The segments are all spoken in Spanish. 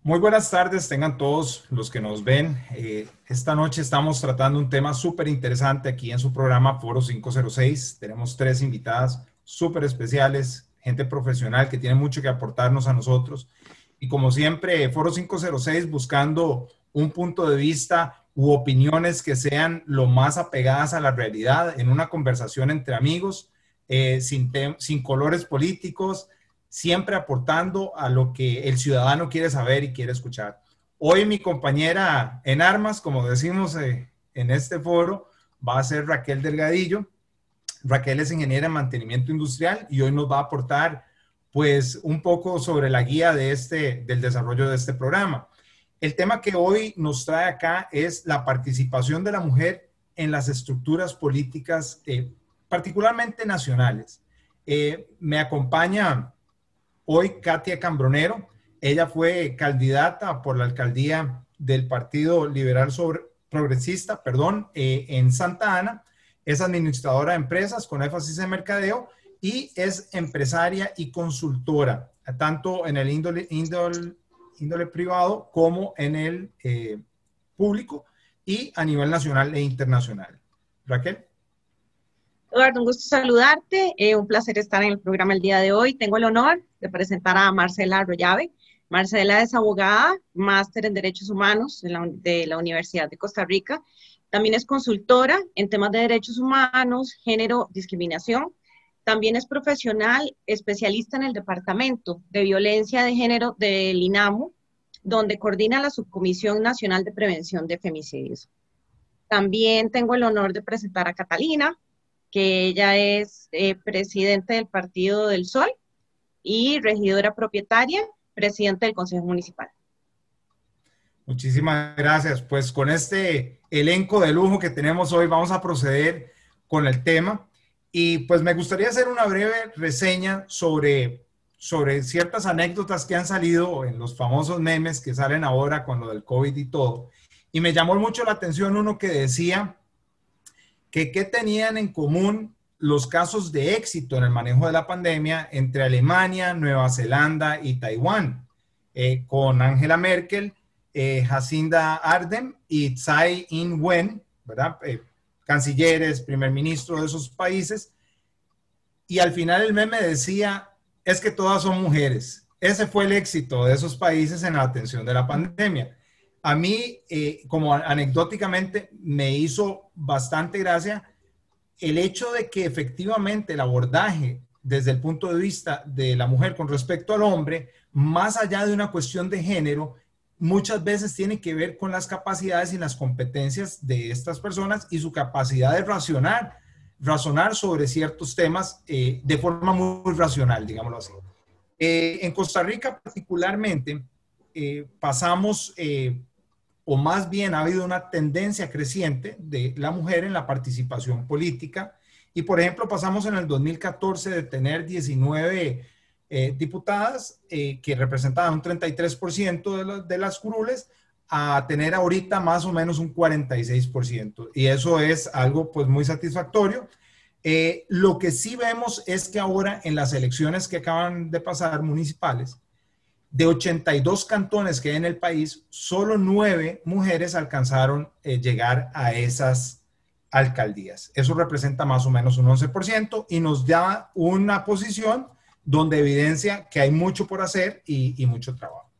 Muy buenas tardes, tengan todos los que nos ven. Esta noche estamos tratando un tema súper interesante aquí en su programa Foro 506. Tenemos tres invitadas súper especiales, gente profesional que tiene mucho que aportarnos a nosotros. Y como siempre, Foro 506 buscando un punto de vista u opiniones que sean lo más apegadas a la realidad en una conversación entre amigos, sin colores políticos, siempre aportando a lo que el ciudadano quiere saber y quiere escuchar. Hoy mi compañera en armas, como decimos en este foro, va a ser Raquel Delgadillo. Raquel es ingeniera en mantenimiento industrial y hoy nos va a aportar pues un poco sobre la guía del desarrollo de este programa. El tema que hoy nos trae acá es la participación de la mujer en las estructuras políticas, particularmente nacionales. Me acompaña hoy Katia Cambronero. Ella fue candidata por la alcaldía del Partido Liberal Progresista, en Santa Ana. Es administradora de empresas con énfasis en mercadeo y es empresaria y consultora, tanto en el índole privado como en el público y a nivel nacional e internacional. Raquel. Eduardo, un gusto saludarte, un placer estar en el programa el día de hoy. Tengo el honor de presentar a Marcela Arroyave. Marcela es abogada, máster en Derechos Humanos de la Universidad de Costa Rica. También es consultora en temas de derechos humanos, género, discriminación. También es profesional especialista en el Departamento de Violencia de Género del INAMU, donde coordina la Subcomisión Nacional de Prevención de Femicidios. También tengo el honor de presentar a Catalina, que ella es presidente del Partido del Sol y regidora propietaria, presidente del Consejo Municipal. Muchísimas gracias. Pues con este elenco de lujo que tenemos hoy vamos a proceder con el tema y pues me gustaría hacer una breve reseña sobre ciertas anécdotas que han salido en los famosos memes que salen ahora con lo del COVID y todo. Y me llamó mucho la atención uno que decía que qué tenían en común los casos de éxito en el manejo de la pandemia entre Alemania, Nueva Zelanda y Taiwán, con Angela Merkel, Jacinda Ardern y Tsai Ing-wen, ¿verdad? Cancilleres, primer ministro de esos países. Y al final el meme decía, es que todas son mujeres. Ese fue el éxito de esos países en la atención de la pandemia. A mí, como anecdóticamente, me hizo bastante gracia el hecho de que efectivamente el abordaje desde el punto de vista de la mujer con respecto al hombre, más allá de una cuestión de género, muchas veces tiene que ver con las capacidades y las competencias de estas personas y su capacidad de razonar sobre ciertos temas de forma muy racional, digámoslo así. En Costa Rica particularmente, pasamos o más bien ha habido una tendencia creciente de la mujer en la participación política. Y, por ejemplo, pasamos en el 2014 de tener 19 diputadas que representaban un 33% de las curules a tener ahorita más o menos un 46%. Y eso es algo pues muy satisfactorio. Lo que sí vemos es que ahora en las elecciones que acaban de pasar municipales, de 82 cantones que hay en el país, solo 9 mujeres alcanzaron llegar a esas alcaldías. Eso representa más o menos un 11% y nos da una posición donde evidencia que hay mucho por hacer y mucho trabajo.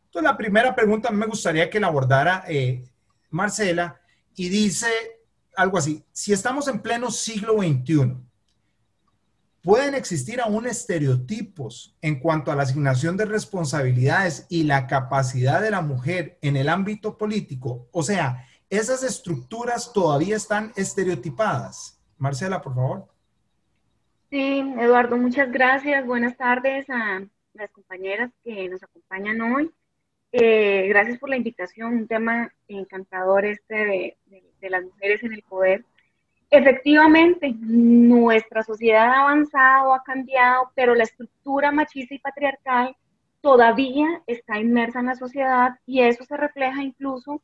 Entonces, la primera pregunta me gustaría que la abordara Marcela y dice algo así, si estamos en pleno siglo XXI, pueden existir aún estereotipos en cuanto a la asignación de responsabilidades y la capacidad de la mujer en el ámbito político. O sea, esas estructuras todavía están estereotipadas. Marcela, por favor. Sí, Eduardo, muchas gracias. Buenas tardes a las compañeras que nos acompañan hoy. Gracias por la invitación, un tema encantador de las mujeres en el poder. Efectivamente, nuestra sociedad ha avanzado, ha cambiado, pero la estructura machista y patriarcal todavía está inmersa en la sociedad y eso se refleja incluso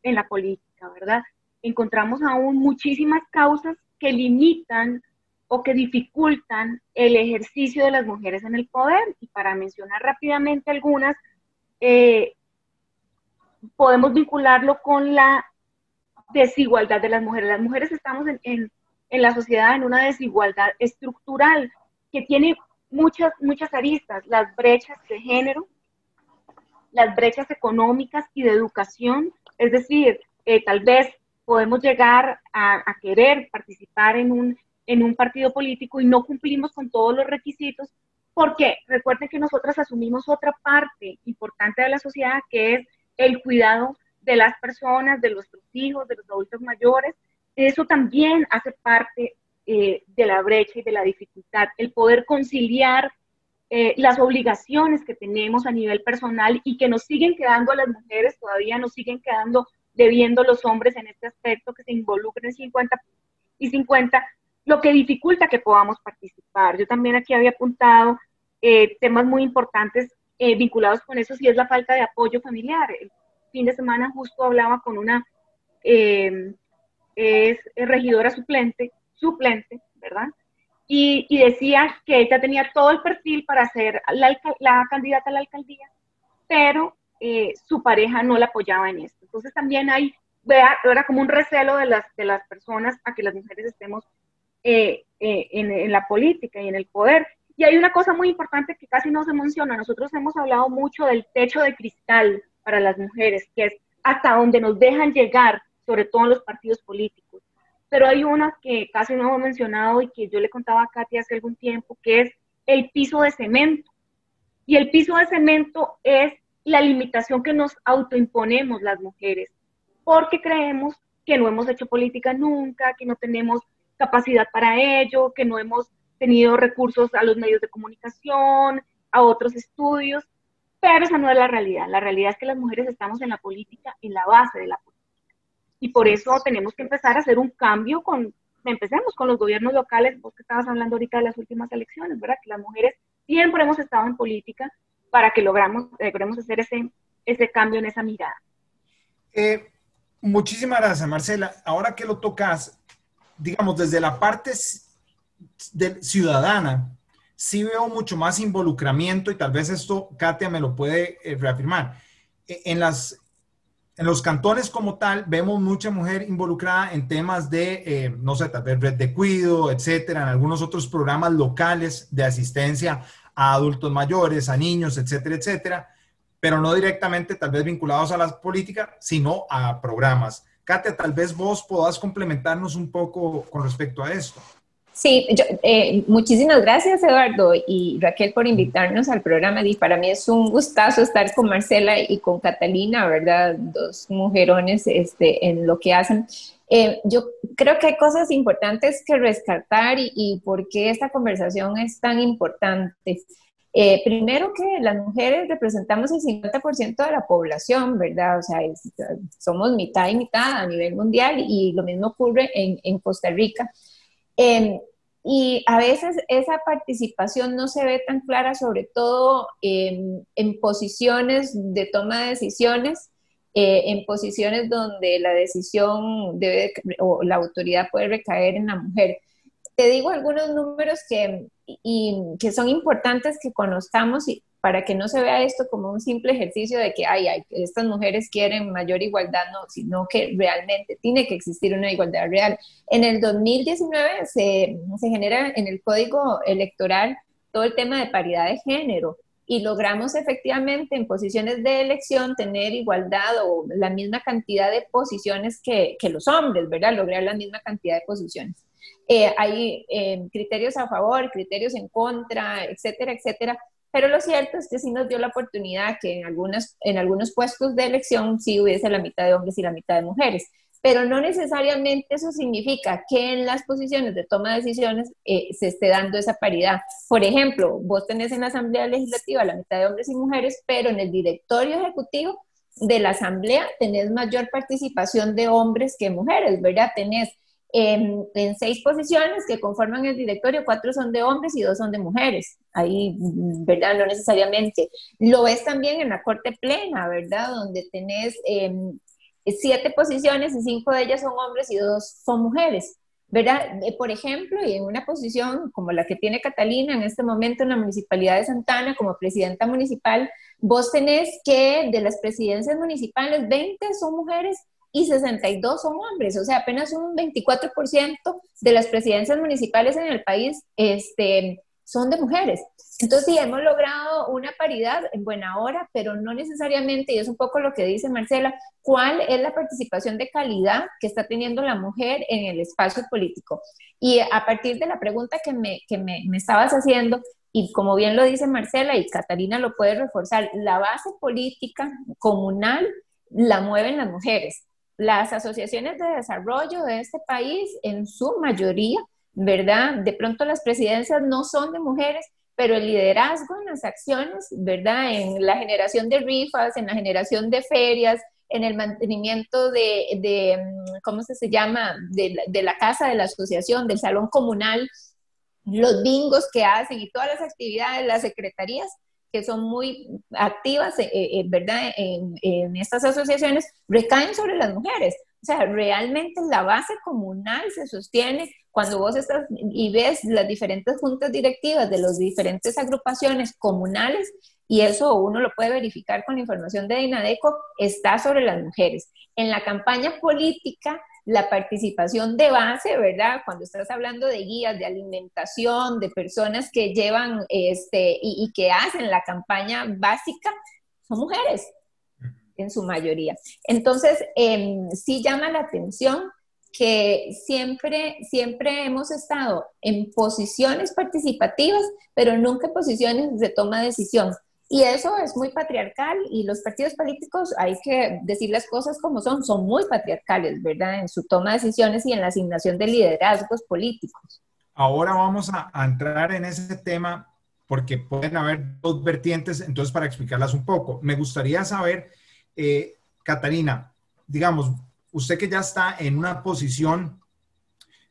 en la política, ¿verdad? Encontramos aún muchísimas causas que limitan o que dificultan el ejercicio de las mujeres en el poder. Y para mencionar rápidamente algunas, podemos vincularlo con la desigualdad de las mujeres. Las mujeres estamos en la sociedad en una desigualdad estructural que tiene muchas aristas, las brechas de género, las brechas económicas y de educación, es decir, tal vez podemos llegar a querer participar en un partido político y no cumplimos con todos los requisitos, porque recuerden que nosotras asumimos otra parte importante de la sociedad, que es el cuidado de las personas, de nuestros hijos, de los adultos mayores. Eso también hace parte de la brecha y de la dificultad, el poder conciliar las obligaciones que tenemos a nivel personal y que nos siguen quedando a las mujeres, todavía nos siguen quedando debiendo los hombres en este aspecto, que se involucren 50 y 50, lo que dificulta que podamos participar. Yo también aquí había apuntado temas muy importantes vinculados con eso, si es la falta de apoyo familiar. El fin de semana justo hablaba con una es regidora suplente, ¿verdad? Y decía que ella tenía todo el perfil para ser la candidata a la alcaldía, pero su pareja no la apoyaba en esto. Entonces también era como un recelo de las personas a que las mujeres estemos en la política y en el poder. Y hay una cosa muy importante que casi no se menciona. Nosotros hemos hablado mucho del techo de cristal para las mujeres, que es hasta donde nos dejan llegar, sobre todo en los partidos políticos. Pero hay una que casi no hemos mencionado y que yo le contaba a Katy hace algún tiempo, que es el piso de cemento. Y el piso de cemento es la limitación que nos autoimponemos las mujeres, porque creemos que no hemos hecho política nunca, que no tenemos capacidad para ello, que no hemos tenido recursos a los medios de comunicación, a otros estudios, pero esa no es la realidad. La realidad es que las mujeres estamos en la política, en la base de la política. Y por eso tenemos que empezar a hacer un cambio empecemos con los gobiernos locales. Vos que estabas hablando ahorita de las últimas elecciones, ¿verdad? Que las mujeres siempre hemos estado en política para que logremos hacer ese cambio en esa mirada. Muchísimas gracias, Marcela. Ahora que lo tocas, digamos, desde la parte ciudadana, sí veo mucho más involucramiento y tal vez esto Katia me lo puede reafirmar. En los cantones como tal, vemos mucha mujer involucrada en temas de, no sé, tal vez red de cuido, etcétera, en algunos otros programas locales de asistencia a adultos mayores, a niños, etcétera, etcétera, pero no directamente tal vez vinculados a la política, sino a programas. Katia, tal vez vos podás complementarnos un poco con respecto a esto. Sí, muchísimas gracias, Eduardo y Raquel, por invitarnos al programa. Y para mí es un gustazo estar con Marcela y con Catalina, ¿verdad? Dos mujerones en lo que hacen. Yo creo que hay cosas importantes que rescatar y por qué esta conversación es tan importante. Primero que las mujeres representamos el 50% de la población, ¿verdad? O sea, somos mitad y mitad a nivel mundial y lo mismo ocurre en Costa Rica. Y a veces esa participación no se ve tan clara, sobre todo en posiciones de toma de decisiones, en posiciones donde la decisión o la autoridad puede recaer en la mujer. Te digo algunos números que son importantes que conozcamos para que no se vea esto como un simple ejercicio de que estas mujeres quieren mayor igualdad, no, sino que realmente tiene que existir una igualdad real. En el 2019 se genera en el Código Electoral todo el tema de paridad de género y logramos efectivamente en posiciones de elección tener igualdad o la misma cantidad de posiciones que los hombres, ¿verdad? Lograr la misma cantidad de posiciones. Hay criterios a favor, criterios en contra, etcétera, etcétera. Pero lo cierto es que sí nos dio la oportunidad que en algunos puestos de elección sí hubiese la mitad de hombres y la mitad de mujeres. Pero no necesariamente eso significa que en las posiciones de toma de decisiones se esté dando esa paridad. Por ejemplo, vos tenés en la Asamblea Legislativa la mitad de hombres y mujeres, pero en el directorio ejecutivo de la Asamblea tenés mayor participación de hombres que mujeres, ¿verdad? Tenés en 6 posiciones que conforman el directorio, 4 son de hombres y 2 son de mujeres. Ahí, ¿verdad? No necesariamente. Lo ves también en la Corte Plena, ¿verdad? Donde tenés 7 posiciones y 5 de ellas son hombres y 2 son mujeres. ¿verdad? Por ejemplo, y en una posición como la que tiene Catalina en este momento en la Municipalidad de Santana como presidenta municipal, vos tenés que de las presidencias municipales, 20 son mujeres y 62 son hombres, o sea, apenas un 24% de las presidencias municipales en el país son de mujeres. Entonces, sí, hemos logrado una paridad en buena hora, pero no necesariamente, y es un poco lo que dice Marcela, ¿cuál es la participación de calidad que está teniendo la mujer en el espacio político? Y a partir de la pregunta que me estabas haciendo, y como bien lo dice Marcela, y Catalina lo puede reforzar, la base política comunal la mueven las mujeres. Las asociaciones de desarrollo de este país, en su mayoría, ¿verdad? De pronto las presidencias no son de mujeres, pero el liderazgo en las acciones, ¿verdad? En la generación de rifas, en la generación de ferias, en el mantenimiento ¿cómo se llama? De la casa de la asociación, del salón comunal, los bingos que hacen y todas las actividades, las secretarías que son muy activas, ¿verdad? En estas asociaciones, recaen sobre las mujeres. O sea, realmente la base comunal se sostiene cuando vos estás y ves las diferentes juntas directivas de las diferentes agrupaciones comunales, y eso uno lo puede verificar con la información de INADECO, está sobre las mujeres. En la campaña política, la participación de base, ¿verdad? Cuando estás hablando de guías de alimentación, de personas que llevan y que hacen la campaña básica, son mujeres en su mayoría. Entonces, sí llama la atención que siempre hemos estado en posiciones participativas, pero nunca en posiciones de toma de decisión. Y eso es muy patriarcal, y los partidos políticos, hay que decir las cosas como son muy patriarcales, ¿verdad? En su toma de decisiones y en la asignación de liderazgos políticos. Ahora vamos a entrar en ese tema porque pueden haber dos vertientes, entonces para explicarlas un poco. Me gustaría saber, Catalina, digamos, usted que ya está en una posición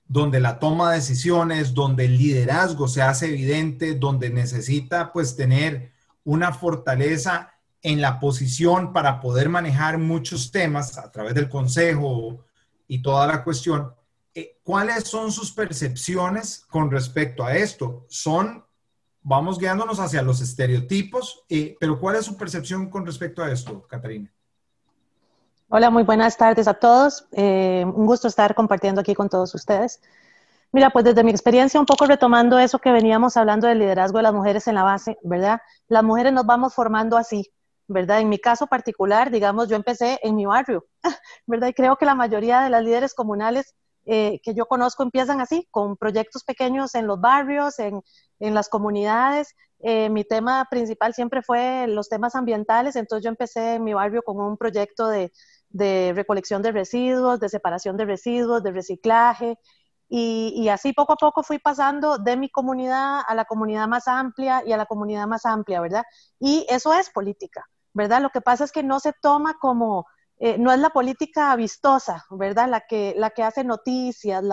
donde la toma de decisiones, donde el liderazgo se hace evidente, donde necesita pues tener una fortaleza en la posición para poder manejar muchos temas a través del consejo y toda la cuestión. ¿Cuáles son sus percepciones con respecto a esto? Vamos guiándonos hacia los estereotipos, pero ¿cuál es su percepción con respecto a esto, Catalina? Hola, muy buenas tardes a todos. Un gusto estar compartiendo aquí con todos ustedes. Mira, pues desde mi experiencia, un poco retomando eso que veníamos hablando del liderazgo de las mujeres en la base, ¿verdad? Las mujeres nos vamos formando así, ¿verdad? En mi caso particular, digamos, yo empecé en mi barrio, ¿verdad? Y creo que la mayoría de las líderes comunales que yo conozco empiezan así, con proyectos pequeños en los barrios, en las comunidades. Mi tema principal siempre fue los temas ambientales, entonces yo empecé en mi barrio con un proyecto de recolección de residuos, de separación de residuos, de reciclaje, y así poco a poco fui pasando de mi comunidad a la comunidad más amplia y a la comunidad más amplia, ¿verdad? Y eso es política, ¿verdad? Lo que pasa es que no se toma como, no es la política vistosa, ¿verdad? La que hace noticias, en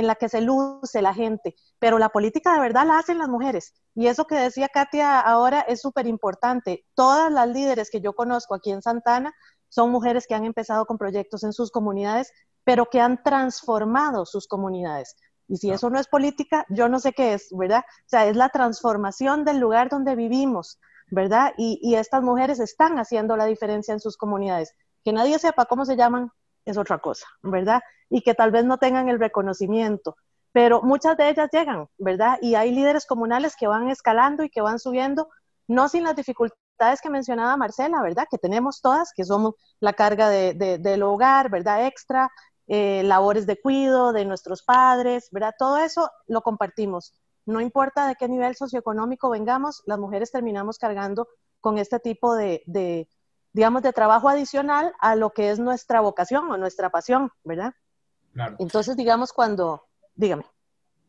la que se luce la gente, pero la política de verdad la hacen las mujeres. Y eso que decía Katia ahora es súper importante. Todas las líderes que yo conozco aquí en Santana son mujeres que han empezado con proyectos en sus comunidades, pero que han transformado sus comunidades. Y si eso no es política, yo no sé qué es, ¿verdad? O sea, es la transformación del lugar donde vivimos, ¿verdad? Y estas mujeres están haciendo la diferencia en sus comunidades. Que nadie sepa cómo se llaman es otra cosa, ¿verdad? Y que tal vez no tengan el reconocimiento, pero muchas de ellas llegan, ¿verdad? Y hay líderes comunales que van escalando y que van subiendo, no sin las dificultades que mencionaba Marcela, ¿verdad? Que tenemos todas, que somos la carga del hogar, ¿verdad? Extra, labores de cuidado de nuestros padres, ¿verdad? Todo eso lo compartimos. No importa de qué nivel socioeconómico vengamos, las mujeres terminamos cargando con este tipo digamos, de trabajo adicional a lo que es nuestra vocación o nuestra pasión, ¿verdad? Claro. Entonces, digamos, dígame.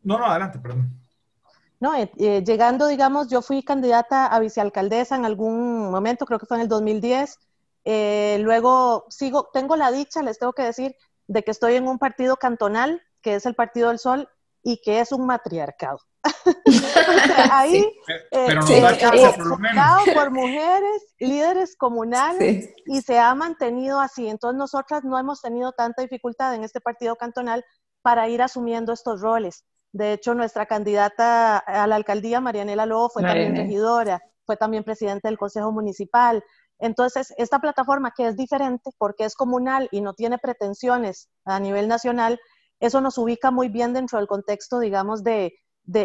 No, adelante, perdón. No, llegando, digamos, yo fui candidata a vicealcaldesa en algún momento, creo que fue en el 2010. Luego tengo la dicha, les tengo que decir, de que estoy en un partido cantonal, que es el Partido del Sol, y que es un matriarcado. O sea, ahí, sí. Pero nos da chance, por lo menos. Por mujeres, líderes comunales, sí. Y se ha mantenido así. Entonces nosotras no hemos tenido tanta dificultad en este partido cantonal para ir asumiendo estos roles. De hecho, nuestra candidata a la alcaldía, Marianela Lobo, fue también regidora, fue también presidente del Consejo Municipal. Entonces, esta plataforma que es diferente porque es comunal y no tiene pretensiones a nivel nacional, eso nos ubica muy bien dentro del contexto, digamos, de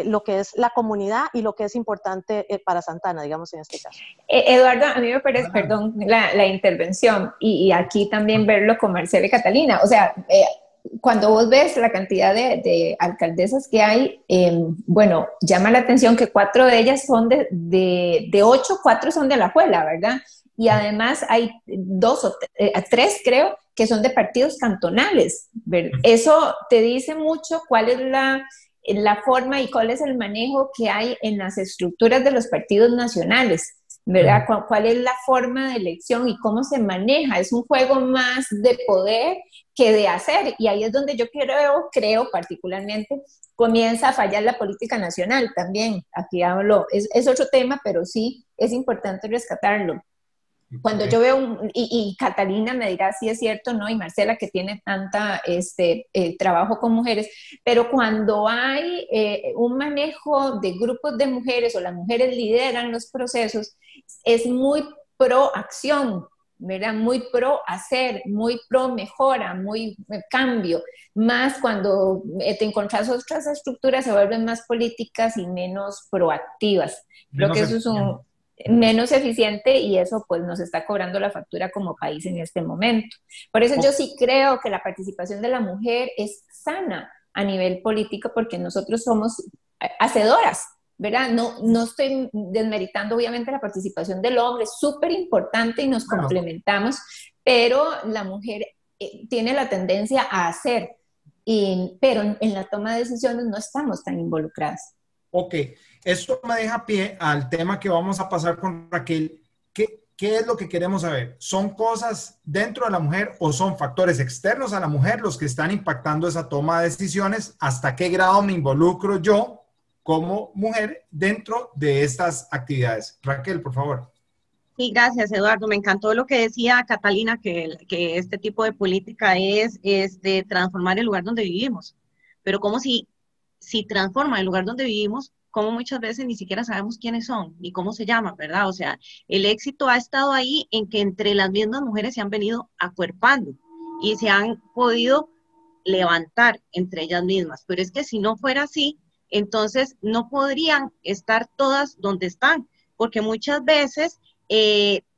lo que es la comunidad y lo que es importante para Santana, digamos, en este caso. Eduardo, a mí me parece, perdón, la intervención, y aquí también verlo con Marcela y Catalina, o sea, cuando vos ves la cantidad de alcaldesas que hay, bueno, llama la atención que 4 de ellas son de 8, 4 son de Alajuela, ¿verdad? Y además hay 2 o 3, creo, que son de partidos cantonales, ¿verdad? Eso te dice mucho cuál es la forma y cuál es el manejo que hay en las estructuras de los partidos nacionales, ¿verdad? ¿Cuál es la forma de elección y cómo se maneja? Es un juego más de poder que de hacer, y ahí es donde yo creo particularmente, comienza a fallar la política nacional también. Aquí hablo, es otro tema, pero sí es importante rescatarlo. Cuando yo veo, y Catalina me dirá si es cierto, ¿no? Y Marcela, que tiene tanta trabajo con mujeres, pero cuando hay un manejo de grupos de mujeres o las mujeres lideran los procesos, es muy pro acción, ¿verdad? Muy pro hacer, muy pro mejora, muy cambio, más cuando te encontrás otras estructuras se vuelven más políticas y menos proactivas. Creo que eso es menos eficiente, y eso pues nos está cobrando la factura como país en este momento. Por eso yo sí creo que la participación de la mujer es sana a nivel político, porque nosotros somos hacedoras, ¿verdad? No estoy desmeritando obviamente la participación del hombre, es súper importante y nos complementamos, pero la mujer tiene la tendencia a hacer, pero en la toma de decisiones no estamos tan involucradas. Ok, esto me deja pie al tema que vamos a pasar con Raquel. ¿Qué es lo que queremos saber? ¿Son cosas dentro de la mujer o son factores externos a la mujer los que están impactando esa toma de decisiones? ¿Hasta qué grado me involucro yo como mujer dentro de estas actividades? Raquel, por favor. Sí, gracias, Eduardo. Me encantó lo que decía Catalina, que este tipo de política es de transformar el lugar donde vivimos. Pero como si transforma el lugar donde vivimos, como muchas veces ni siquiera sabemos quiénes son ni cómo se llaman, ¿verdad? O sea, el éxito ha estado ahí en que entre las mismas mujeres se han venido acuerpando y se han podido levantar entre ellas mismas. Pero es que si no fuera así, entonces no podrían estar todas donde están, porque muchas veces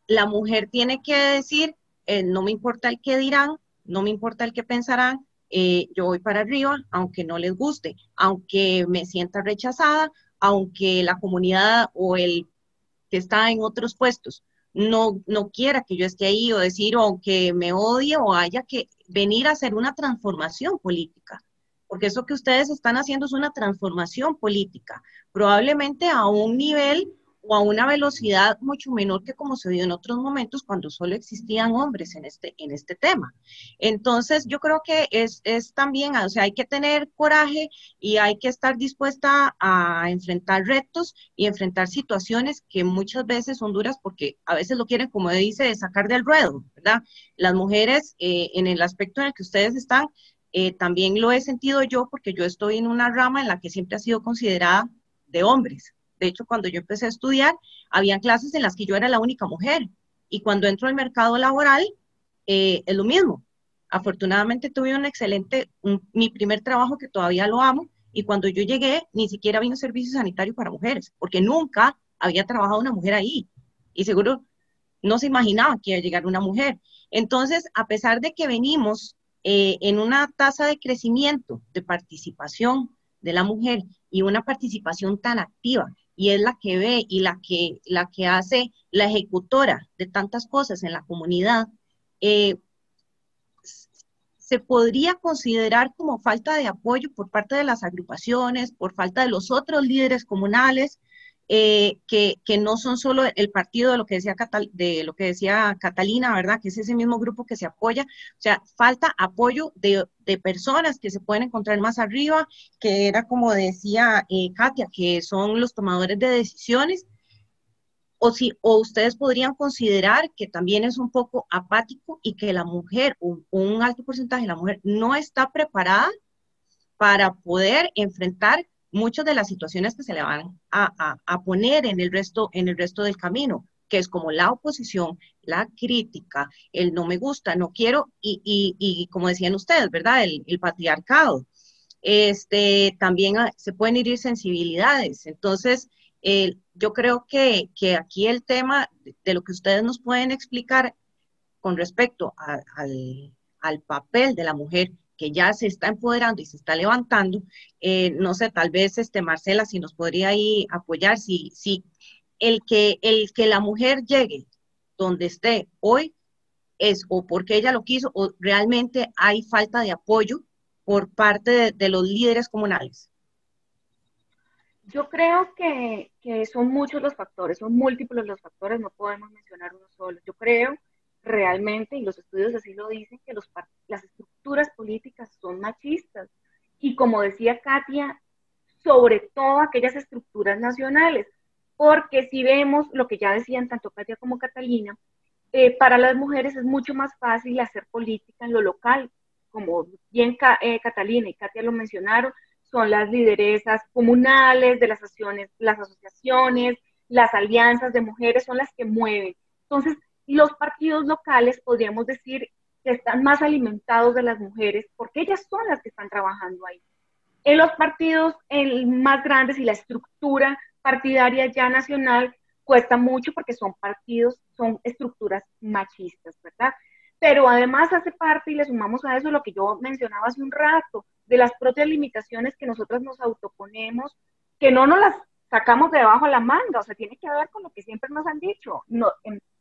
la mujer tiene que decir, no me importa el qué dirán, no me importa el qué pensarán, yo voy para arriba, aunque no les guste, aunque me sienta rechazada, aunque la comunidad o el que está en otros puestos no quiera que yo esté ahí, o decir, o aunque me odie, o haya que venir a hacer una transformación política, porque eso que ustedes están haciendo es una transformación política, probablemente a un nivel o a una velocidad mucho menor que como se dio en otros momentos cuando solo existían hombres en este tema. Entonces, yo creo que es también, o sea, hay que tener coraje y hay que estar dispuesta a enfrentar retos y enfrentar situaciones que muchas veces son duras, porque a veces lo quieren, como dice, sacar del ruedo, ¿verdad? Las mujeres, en el aspecto en el que ustedes están, también lo he sentido yo, porque yo estoy en una rama en la que siempre ha sido considerada de hombres. De hecho, cuando yo empecé a estudiar, habían clases en las que yo era la única mujer. Y cuando entro al mercado laboral, es lo mismo. Afortunadamente tuve mi primer trabajo, que todavía lo amo, y cuando yo llegué, ni siquiera había un servicio sanitario para mujeres, porque nunca había trabajado una mujer ahí. Y seguro no se imaginaba que iba a llegar una mujer. Entonces, a pesar de que venimos en una tasa de crecimiento, de participación de la mujer, y una participación tan activa, y es la que ve y la que hace la ejecutora de tantas cosas en la comunidad, se podría considerar como falta de apoyo por parte de las agrupaciones, por falta de los otros líderes comunales, que no son solo el partido de lo que decía Catalina, ¿verdad? Que es ese mismo grupo que se apoya. O sea, falta apoyo de personas que se pueden encontrar más arriba, que era como decía Katia, que son los tomadores de decisiones. O ustedes podrían considerar que también es un poco apático y que la mujer, un alto porcentaje de la mujer, no está preparada para poder enfrentar muchas de las situaciones que se le van a poner en el resto del camino, que es como la oposición, la crítica, el no me gusta, no quiero, y como decían ustedes, ¿verdad? El patriarcado. También se pueden herir sensibilidades. Entonces, yo creo que aquí el tema de lo que ustedes nos pueden explicar con respecto al papel de la mujer que ya se está empoderando y se está levantando, no sé, tal vez Marcela, si nos podría ahí apoyar, si el que la mujer llegue donde esté hoy es o porque ella lo quiso o realmente hay falta de apoyo por parte de los líderes comunales. Yo creo que son muchos los factores, son múltiples los factores, no podemos mencionar uno solo. Yo creo realmente, y los estudios así lo dicen, que las estructuras políticas son machistas. Y como decía Katia, sobre todo aquellas estructuras nacionales, porque si vemos lo que ya decían tanto Katia como Catalina, para las mujeres es mucho más fácil hacer política en lo local, como bien Catalina y Katia lo mencionaron, son las lideresas comunales de las asociaciones, las alianzas de mujeres son las que mueven. Entonces, los partidos locales podríamos decir que están más alimentados de las mujeres porque ellas son las que están trabajando ahí. En los partidos más grandes y la estructura partidaria ya nacional cuesta mucho porque son estructuras machistas, ¿verdad? Pero además hace parte, y le sumamos a eso lo que yo mencionaba hace un rato, de las propias limitaciones que nosotras nos autoponemos, que no nos las sacamos de debajo de la manga, o sea, tiene que ver con lo que siempre nos han dicho. No,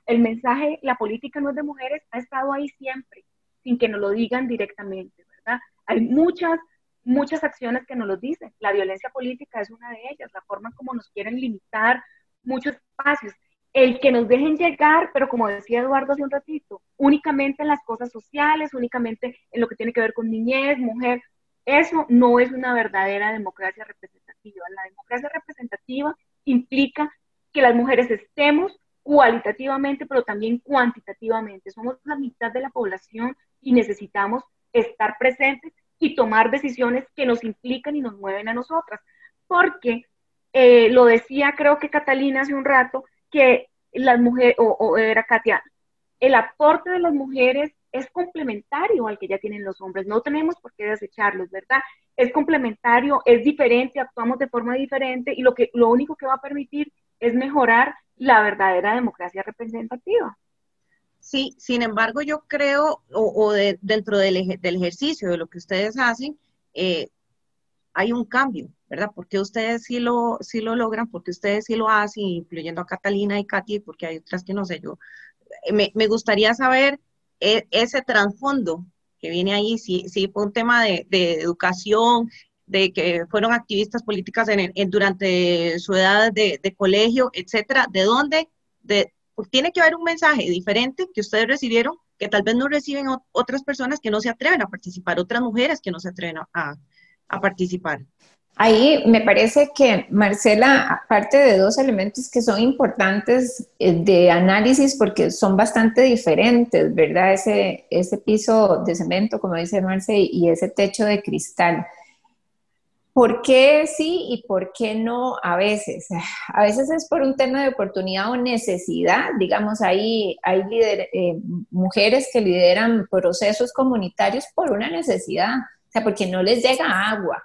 el mensaje, la política no es de mujeres, ha estado ahí siempre, sin que nos lo digan directamente, ¿verdad? Hay muchas acciones que nos lo dicen. La violencia política es una de ellas, la forma como nos quieren limitar muchos espacios. El que nos dejen llegar, pero como decía Eduardo hace un ratito, únicamente en las cosas sociales, únicamente en lo que tiene que ver con niñez, mujer, eso no es una verdadera democracia representativa. La democracia representativa implica que las mujeres estemos cualitativamente, pero también cuantitativamente. Somos la mitad de la población y necesitamos estar presentes y tomar decisiones que nos implican y nos mueven a nosotras. Porque, lo decía creo que Catalina hace un rato, que las mujeres, o era Katia, el aporte de las mujeres es complementario al que ya tienen los hombres, no tenemos por qué desecharlos, ¿verdad? Es complementario, es diferente, actuamos de forma diferente y lo único que va a permitir es mejorar la verdadera democracia representativa. Sí, sin embargo, yo creo, dentro del ejercicio de lo que ustedes hacen, hay un cambio, ¿verdad? Porque ustedes sí lo logran, porque ustedes sí lo hacen, incluyendo a Catalina y Katy, porque hay otras que no sé yo. Me gustaría saber ese trasfondo que viene ahí, si fue un tema de educación, de que fueron activistas políticas durante su edad de colegio, etcétera, ¿de dónde? Porque tiene que haber un mensaje diferente que ustedes recibieron, que tal vez no reciben otras personas que no se atreven a participar, otras mujeres que no se atreven a participar. Ahí me parece que Marcela, aparte de dos elementos que son importantes de análisis porque son bastante diferentes, ¿verdad? Ese piso de cemento, como dice Marce, y ese techo de cristal. ¿Por qué sí y por qué no a veces? A veces es por un tema de oportunidad o necesidad. Digamos, hay mujeres que lideran procesos comunitarios por una necesidad, o sea, porque no les llega agua,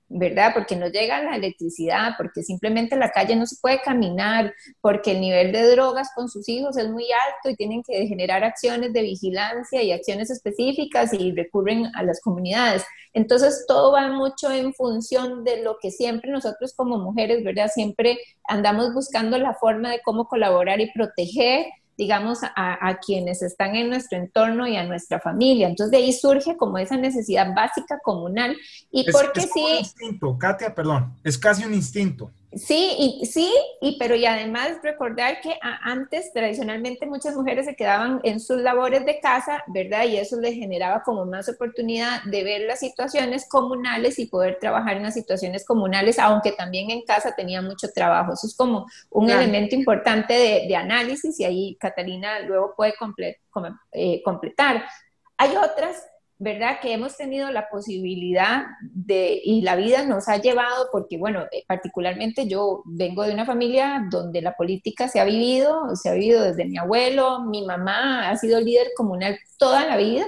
¿verdad? Porque no llega la electricidad, porque simplemente en la calle no se puede caminar, porque el nivel de drogas con sus hijos es muy alto y tienen que generar acciones de vigilancia y acciones específicas y recurren a las comunidades. Entonces todo va mucho en función de lo que siempre nosotros como mujeres, ¿verdad? Siempre andamos buscando la forma de cómo colaborar y proteger, digamos, a quienes están en nuestro entorno y a nuestra familia. Entonces de ahí surge como esa necesidad básica comunal. Y porque es como un instinto, Katia, perdón, es casi un instinto. Sí, pero además recordar que antes tradicionalmente muchas mujeres se quedaban en sus labores de casa, ¿verdad? Y eso les generaba como más oportunidad de ver las situaciones comunales y poder trabajar en las situaciones comunales, aunque también en casa tenían mucho trabajo. Eso es como un elemento importante de análisis y ahí Catalina luego puede completar. Hay otras ¿verdad? Que hemos tenido la posibilidad de, y la vida nos ha llevado, porque bueno, particularmente yo vengo de una familia donde la política se ha vivido desde mi abuelo, mi mamá ha sido líder comunal toda la vida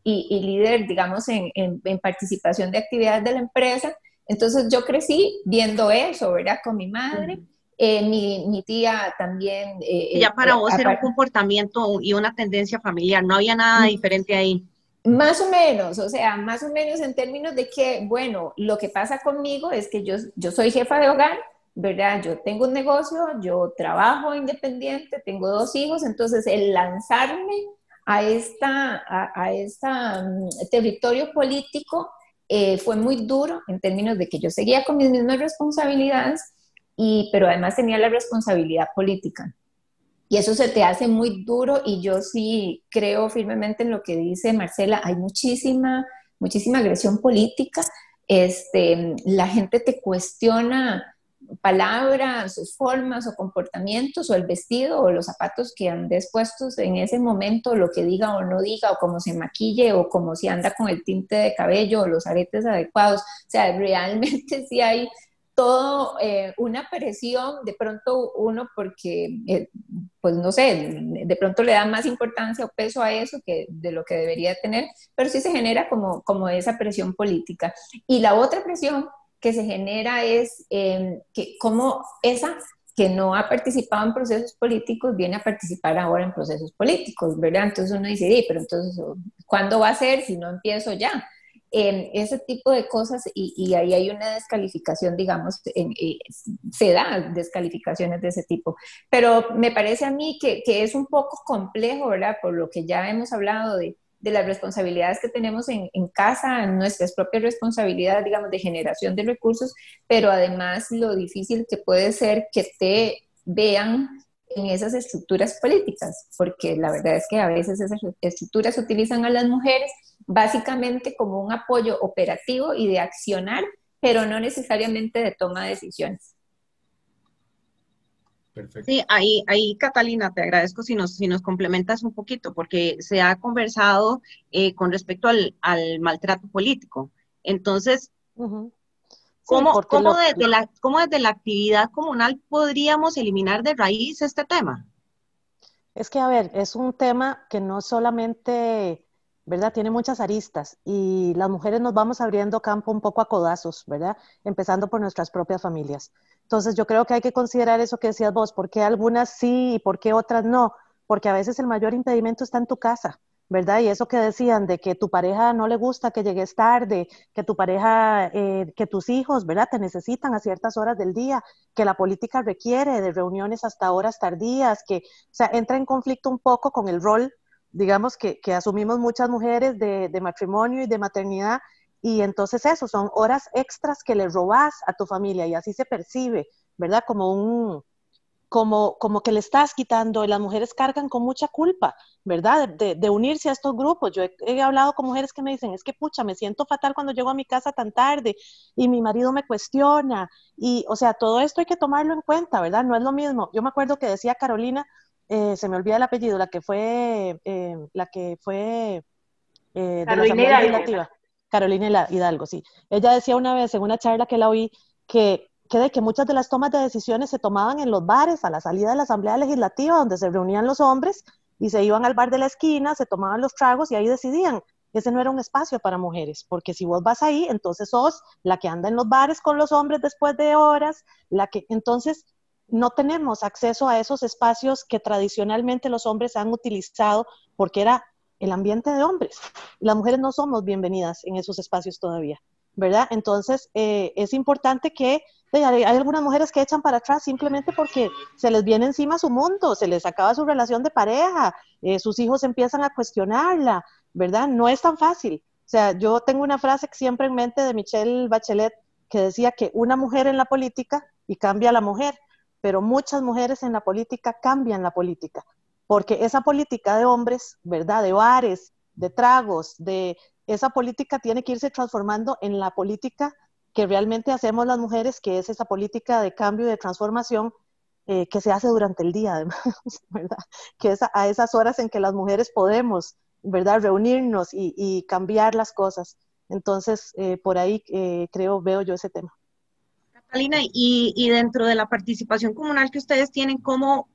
y líder, digamos, en participación de actividades de la empresa. Entonces yo crecí viendo eso, ¿verdad? Con mi madre. Mi tía también. Y ya para vos era un comportamiento y una tendencia familiar, no había nada diferente ahí. Más o menos, o sea, más o menos en términos de que, bueno, lo que pasa conmigo es que yo soy jefa de hogar, ¿verdad? Yo tengo un negocio, yo trabajo independiente, tengo 2 hijos, entonces el lanzarme a esta territorio político fue muy duro en términos de que yo seguía con mis mismas responsabilidades, pero además tenía la responsabilidad política. Y eso se te hace muy duro y yo sí creo firmemente en lo que dice Marcela, hay muchísima agresión política, la gente te cuestiona palabras, sus formas o comportamientos o el vestido o los zapatos que andes puestos en ese momento, lo que diga o no diga o cómo se maquille o cómo si anda con el tinte de cabello o los aretes adecuados, o sea, realmente sí hay todo una presión, de pronto uno porque, pues no sé, de pronto le da más importancia o peso a eso que de lo que debería tener, pero sí se genera como esa presión política. Y la otra presión que se genera es que como esa que no ha participado en procesos políticos viene a participar ahora en procesos políticos, ¿verdad? Entonces uno dice, pero entonces, ¿cuándo va a ser si no empiezo ya? Ese tipo de cosas y ahí hay una descalificación, digamos, se da descalificaciones de ese tipo. Pero me parece a mí que es un poco complejo, ¿verdad? Por lo que ya hemos hablado de las responsabilidades que tenemos en casa, nuestras propias responsabilidades, digamos, de generación de recursos, pero además lo difícil que puede ser que te vean en esas estructuras políticas, porque la verdad es que a veces esas estructuras utilizan a las mujeres básicamente como un apoyo operativo y de accionar, pero no necesariamente de toma de decisiones. Perfecto. Sí, ahí Catalina, te agradezco si nos complementas un poquito, porque se ha conversado con respecto al maltrato político. Entonces, ¿cómo desde la actividad comunal podríamos eliminar de raíz este tema? Es que, a ver, es un tema que no solamente, ¿verdad? Tiene muchas aristas y las mujeres nos vamos abriendo campo un poco a codazos, ¿verdad? Empezando por nuestras propias familias. Entonces, yo creo que hay que considerar eso que decías vos, ¿por qué algunas sí y por qué otras no? Porque a veces el mayor impedimento está en tu casa, ¿verdad? Y eso que decían de que tu pareja no le gusta que llegues tarde, que tu pareja, que tus hijos, ¿verdad? Te necesitan a ciertas horas del día, que la política requiere de reuniones hasta horas tardías, que, o sea, entra en conflicto un poco con el rol, digamos, que asumimos muchas mujeres de matrimonio y de maternidad, y entonces eso, son horas extras que le robas a tu familia, y así se percibe, ¿verdad? Como que le estás quitando, y las mujeres cargan con mucha culpa, ¿verdad? De unirse a estos grupos. Yo he hablado con mujeres que me dicen, es que pucha, me siento fatal cuando llego a mi casa tan tarde y mi marido me cuestiona, y o sea, todo esto hay que tomarlo en cuenta, ¿verdad? No es lo mismo. Yo me acuerdo que decía Carolina, se me olvida el apellido, la que fue de la Asamblea Legislativa, Carolina Hidalgo, sí. Ella decía una vez en una charla que la oí que muchas de las tomas de decisiones se tomaban en los bares a la salida de la Asamblea Legislativa, donde se reunían los hombres y se iban al bar de la esquina, se tomaban los tragos y ahí decidían. Ese no era un espacio para mujeres, porque si vos vas ahí, entonces sos la que anda en los bares con los hombres después de horas, entonces no tenemos acceso a esos espacios que tradicionalmente los hombres han utilizado porque era el ambiente de hombres. Las mujeres no somos bienvenidas en esos espacios todavía, ¿verdad? Entonces, es importante que hay algunas mujeres que echan para atrás simplemente porque se les viene encima su mundo, se les acaba su relación de pareja, sus hijos empiezan a cuestionarla, ¿verdad? No es tan fácil. O sea, yo tengo una frase siempre en mente de Michelle Bachelet que decía que una mujer en la política y cambia a la mujer, pero muchas mujeres en la política cambian la política, porque esa política de hombres, ¿verdad? De bares, de tragos, esa política tiene que irse transformando en la política que realmente hacemos las mujeres, que es esa política de cambio y de transformación que se hace durante el día, además, ¿verdad? Que es a esas horas en que las mujeres podemos ¿verdad? Reunirnos y cambiar las cosas. Entonces, por ahí veo yo ese tema. Catalina, y dentro de la participación comunal que ustedes tienen, ¿cómo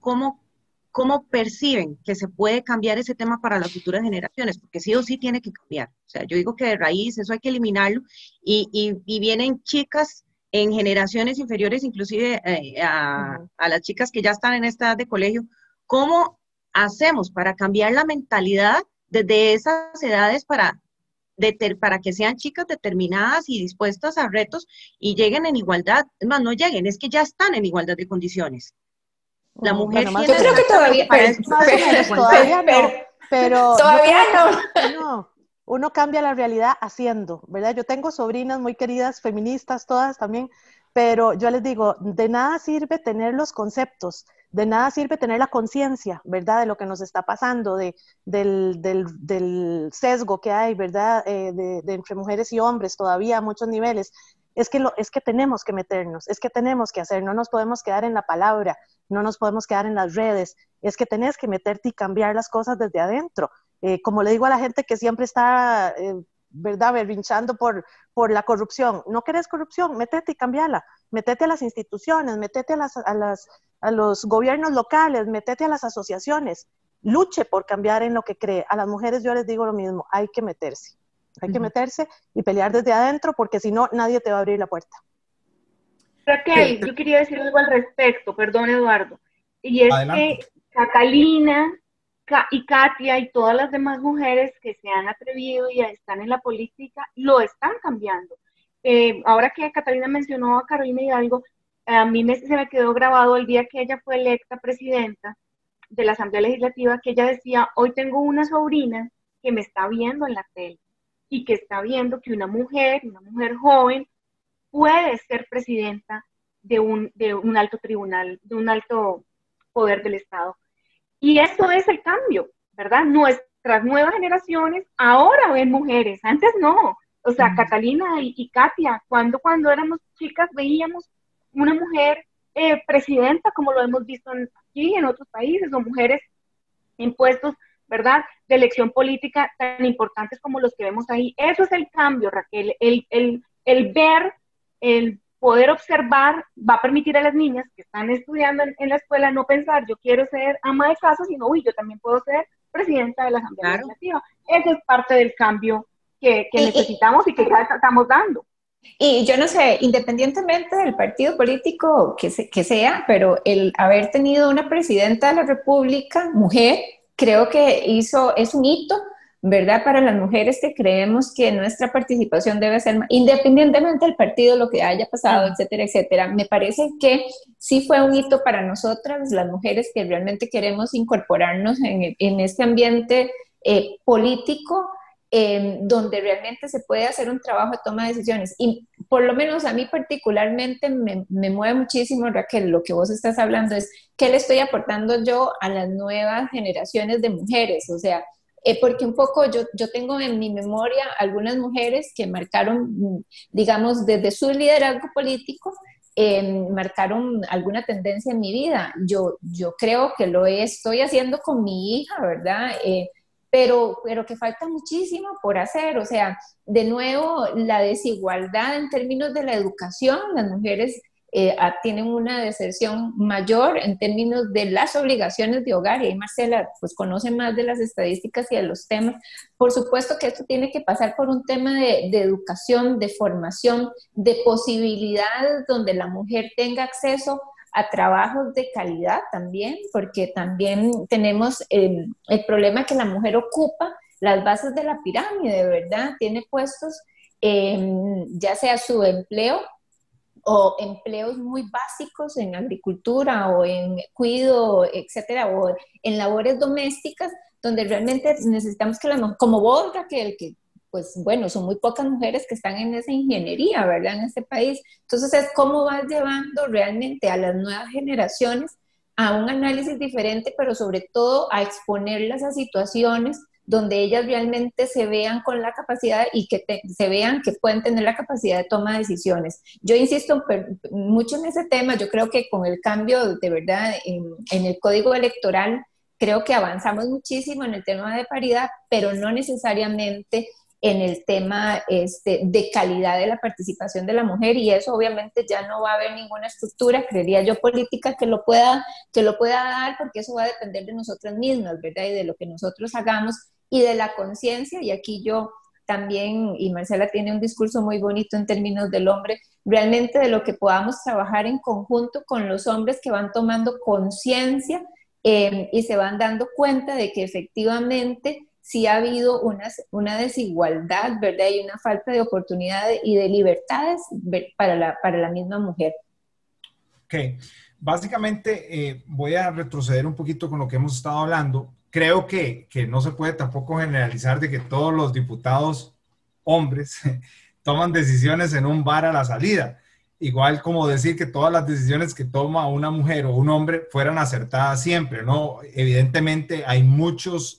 perciben que se puede cambiar ese tema para las futuras generaciones? Porque sí o sí tiene que cambiar. O sea, yo digo que de raíz eso hay que eliminarlo y vienen chicas en generaciones inferiores, inclusive a las chicas que ya están en esta edad de colegio. ¿Cómo hacemos para cambiar la mentalidad desde esas edades para que sean chicas determinadas y dispuestas a retos y lleguen en igualdad? Es más, no lleguen, es que ya están en igualdad de condiciones. La mujer bueno, tiene yo creo que todavía, más o menos, todavía no, pero todavía no. Uno cambia la realidad haciendo, ¿verdad? Yo tengo sobrinas muy queridas, feministas todas también, pero yo les digo, de nada sirve tener los conceptos, de nada sirve tener la conciencia, ¿verdad? De lo que nos está pasando, del sesgo que hay, ¿verdad? De entre mujeres y hombres todavía a muchos niveles. Es que tenemos que meternos, es que tenemos que hacer, no nos podemos quedar en la palabra, no nos podemos quedar en las redes, es que tenés que meterte y cambiar las cosas desde adentro. Como le digo a la gente que siempre está, ¿verdad?, berrinchando por la corrupción. ¿No querés corrupción? Métete y cambiala. Métete a las instituciones, métete a los gobiernos locales, métete a las asociaciones. Luche por cambiar en lo que cree. A las mujeres yo les digo lo mismo, hay que meterse. Hay que meterse y pelear desde adentro, porque si no, nadie te va a abrir la puerta. Raquel, yo quería decir algo al respecto, perdón, Eduardo. Y es Adelante. que Catalina y Katia y todas las demás mujeres que se han atrevido y están en la política, lo están cambiando. Ahora que Catalina mencionó a Carolina Hidalgo, a mí se me quedó grabado el día que ella fue electa presidenta de la Asamblea Legislativa, que ella decía, hoy tengo una sobrina que me está viendo en la tele y que está viendo que una mujer joven, puede ser presidenta de un alto tribunal, de un alto poder del Estado. Y eso es el cambio, ¿verdad? Nuestras nuevas generaciones ahora ven mujeres, antes no. O sea, Catalina y Katia, cuando éramos chicas veíamos una mujer presidenta, como lo hemos visto aquí en otros países, o mujeres en puestos, ¿verdad?, de elección política tan importantes como los que vemos ahí. Eso es el cambio, Raquel. El ver, el poder observar va a permitir a las niñas que están estudiando en la escuela no pensar, yo quiero ser ama de casa, sino, uy, yo también puedo ser presidenta de la Asamblea Legislativa. Eso es parte del cambio que necesitamos y que ya estamos dando. Y yo no sé, independientemente del partido político que sea, pero el haber tenido una presidenta de la República, mujer, creo que es un hito, ¿verdad? Para las mujeres que creemos que nuestra participación debe ser, independientemente del partido, lo que haya pasado, etcétera, etcétera. Me parece que sí fue un hito para nosotras, las mujeres que realmente queremos incorporarnos en este ambiente político, donde realmente se puede hacer un trabajo de toma de decisiones. Y por lo menos a mí particularmente me mueve muchísimo, Raquel, lo que vos estás hablando es qué le estoy aportando yo a las nuevas generaciones de mujeres. O sea, porque un poco yo tengo en mi memoria algunas mujeres que marcaron, digamos, desde su liderazgo político, marcaron alguna tendencia en mi vida. Yo creo que lo estoy haciendo con mi hija, ¿verdad? Pero que falta muchísimo por hacer. O sea, de nuevo, la desigualdad en términos de la educación, las mujeres tienen una deserción mayor en términos de las obligaciones de hogar, y ahí Marcela pues conoce más de las estadísticas y de los temas. Por supuesto que esto tiene que pasar por un tema de educación, de formación, de posibilidades donde la mujer tenga acceso a trabajos de calidad también, porque también tenemos el problema que la mujer ocupa las bases de la pirámide, ¿verdad? Tiene puestos, ya sea su empleo o empleos muy básicos en agricultura o en cuidado, etcétera, o en labores domésticas, donde realmente necesitamos que las mujeres, como vos, Raquel, que pues bueno, son muy pocas mujeres que están en esa ingeniería, ¿verdad?, en este país. Entonces es cómo vas llevando realmente a las nuevas generaciones a un análisis diferente, pero sobre todo a exponerlas a situaciones donde ellas realmente se vean con la capacidad y que se vean que pueden tener la capacidad de toma de decisiones. Yo insisto mucho en ese tema. Yo creo que con el cambio de verdad en el código electoral, creo que avanzamos muchísimo en el tema de paridad, pero no necesariamente en el tema de calidad de la participación de la mujer, y eso obviamente ya no va a haber ninguna estructura, creería yo, política que lo pueda dar, porque eso va a depender de nosotras mismas, ¿verdad? Y de lo que nosotros hagamos y de la conciencia, y aquí yo también, y Marcela tiene un discurso muy bonito en términos del hombre, realmente de lo que podamos trabajar en conjunto con los hombres que van tomando conciencia y se van dando cuenta de que efectivamente sí ha habido una desigualdad, ¿verdad? Y una falta de oportunidades y de libertades para la misma mujer. Ok, básicamente voy a retroceder un poquito con lo que hemos estado hablando. Creo que no se puede tampoco generalizar de que todos los diputados hombres toman decisiones en un bar a la salida. Igual como decir que todas las decisiones que toma una mujer o un hombre fueran acertadas siempre, ¿no? Evidentemente hay muchos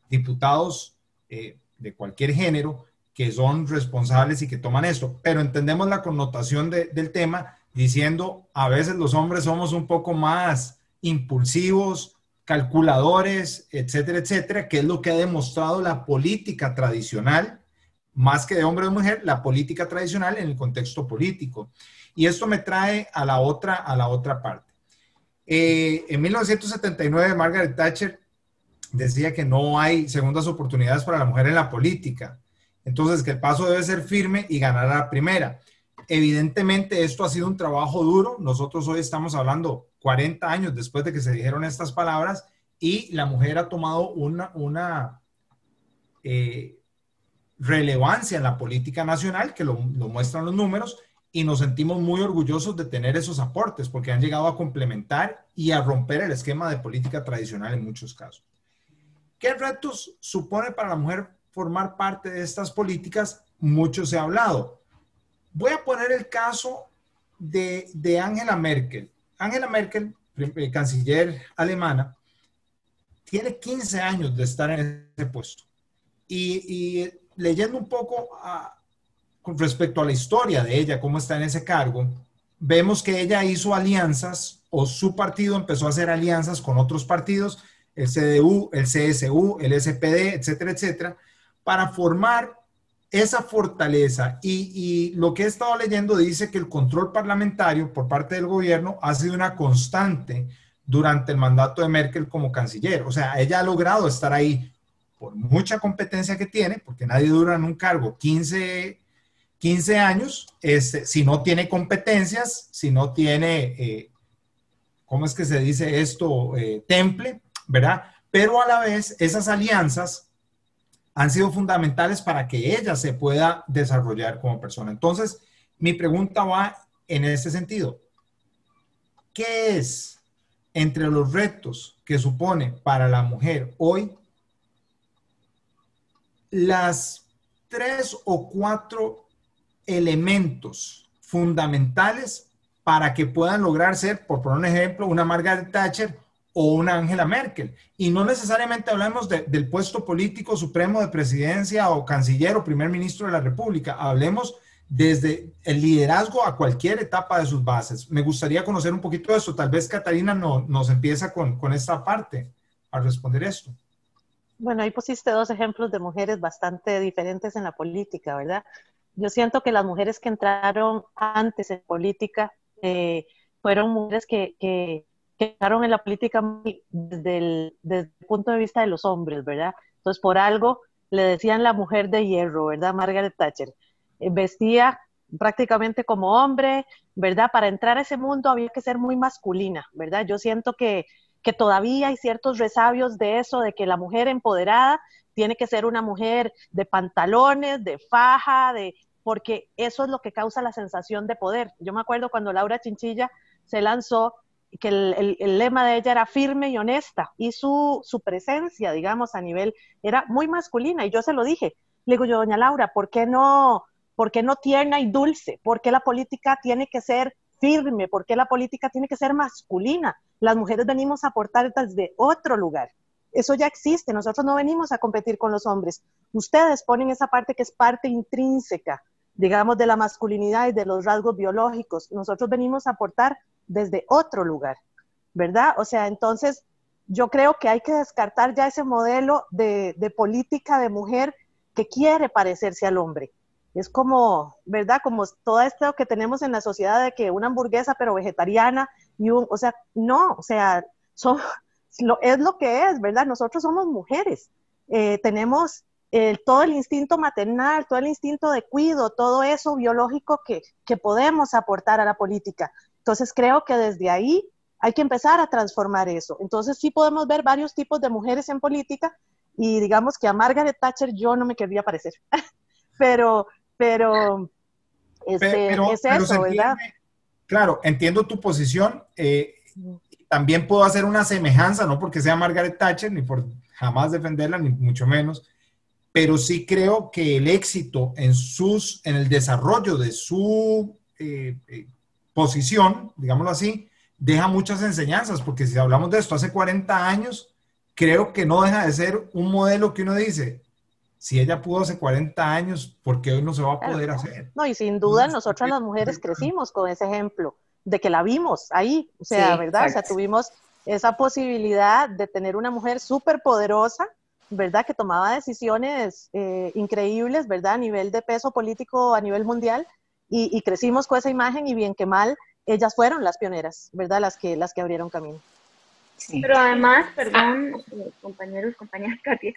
diputados de cualquier género que son responsables y que toman esto, pero entendemos la connotación del tema diciendo a veces los hombres somos un poco más impulsivos, calculadores, etcétera, etcétera, que es lo que ha demostrado la política tradicional, más que de hombre o de mujer, la política tradicional en el contexto político. Y esto me trae a la otra parte. En 1979, Margaret Thatcher decía que no hay segundas oportunidades para la mujer en la política. Entonces, que el paso debe ser firme y ganar a la primera. Evidentemente, esto ha sido un trabajo duro. Nosotros hoy estamos hablando 40 años después de que se dijeron estas palabras y la mujer ha tomado una relevancia en la política nacional, que lo muestran los números, y nos sentimos muy orgullosos de tener esos aportes porque han llegado a complementar y a romper el esquema de política tradicional en muchos casos. ¿Qué retos supone para la mujer formar parte de estas políticas? Mucho se ha hablado. Voy a poner el caso de Angela Merkel. Angela Merkel, canciller alemana, tiene 15 años de estar en ese puesto. Y leyendo un poco con respecto a la historia de ella, cómo está en ese cargo, vemos que ella hizo alianzas, o su partido empezó a hacer alianzas con otros partidos, el CDU, el CSU, el SPD, etcétera, etcétera, para formar esa fortaleza. Y lo que he estado leyendo dice que el control parlamentario por parte del gobierno ha sido una constante durante el mandato de Merkel como canciller. O sea, ella ha logrado estar ahí por mucha competencia que tiene, porque nadie dura en un cargo 15 años, si no tiene competencias, si no tiene, ¿cómo es que se dice esto? Temple, ¿verdad? Pero a la vez, esas alianzas han sido fundamentales para que ella se pueda desarrollar como persona. Entonces, mi pregunta va en ese sentido. ¿Qué es entre los retos que supone para la mujer hoy las 3 o 4 elementos fundamentales para que puedan lograr ser, por poner un ejemplo, una Margaret Thatcher o una Angela Merkel? Y no necesariamente hablemos del puesto político supremo de presidencia o canciller o primer ministro de la República. Hablemos desde el liderazgo a cualquier etapa de sus bases. Me gustaría conocer un poquito de eso. Tal vez Catalina nos empieza con esta parte a responder esto. Bueno, ahí pusiste 2 ejemplos de mujeres bastante diferentes en la política, ¿verdad? Yo siento que las mujeres que entraron antes en política fueron mujeres que entraron en la política desde el punto de vista de los hombres, ¿verdad? Entonces, por algo le decían la mujer de hierro, ¿verdad? Margaret Thatcher. Vestía prácticamente como hombre, ¿verdad? Para entrar a ese mundo había que ser muy masculina, ¿verdad? Yo siento que todavía hay ciertos resabios de eso, de que la mujer empoderada tiene que ser una mujer de pantalones, de faja, porque eso es lo que causa la sensación de poder. Yo me acuerdo cuando Laura Chinchilla se lanzó, que el lema de ella era firme y honesta, y su presencia, digamos, a nivel, era muy masculina, y yo se lo dije. Le digo yo, doña Laura, ¿por qué no tierna y dulce? ¿Por qué la política tiene que ser firme? ¿Por qué la política tiene que ser masculina? Las mujeres venimos a aportar desde otro lugar. Eso ya existe, nosotros no venimos a competir con los hombres. Ustedes ponen esa parte que es parte intrínseca, digamos, de la masculinidad y de los rasgos biológicos. Nosotros venimos a aportar desde otro lugar, ¿verdad? O sea, entonces, yo creo que hay que descartar ya ese modelo de política de mujer que quiere parecerse al hombre. Es como, ¿verdad? Como todo esto que tenemos en la sociedad de que una hamburguesa pero vegetariana, o sea, no, o sea, son, es lo que es, ¿verdad? Nosotros somos mujeres, tenemos todo el instinto maternal, todo el instinto de cuidado, todo eso biológico que podemos aportar a la política. Entonces creo que desde ahí hay que empezar a transformar eso. Entonces sí podemos ver varios tipos de mujeres en política y digamos que a Margaret Thatcher yo no me querría parecer, pero, pero es pero se eso, ¿verdad? entiende, claro, entiendo tu posición. También puedo hacer una semejanza, no porque sea Margaret Thatcher, ni por jamás defenderla, ni mucho menos, pero sí creo que el éxito en el desarrollo de su posición, digámoslo así, deja muchas enseñanzas, porque si hablamos de esto hace 40 años, creo que no deja de ser un modelo que uno dice, si ella pudo hace 40 años, ¿por qué hoy no se va a poder hacer? No, y sin duda Entonces, nosotras las mujeres crecimos con ese ejemplo, de que la vimos ahí, o sea, Sí, ¿verdad? exacto. O sea, tuvimos esa posibilidad de tener una mujer súper poderosa, ¿verdad? Que tomaba decisiones increíbles, ¿verdad? A nivel de peso político a nivel mundial, y crecimos con esa imagen, y bien que mal, ellas fueron las pioneras, ¿verdad? Las que abrieron camino. Sí. Pero además, perdón, compañeros, compañeras, Katia,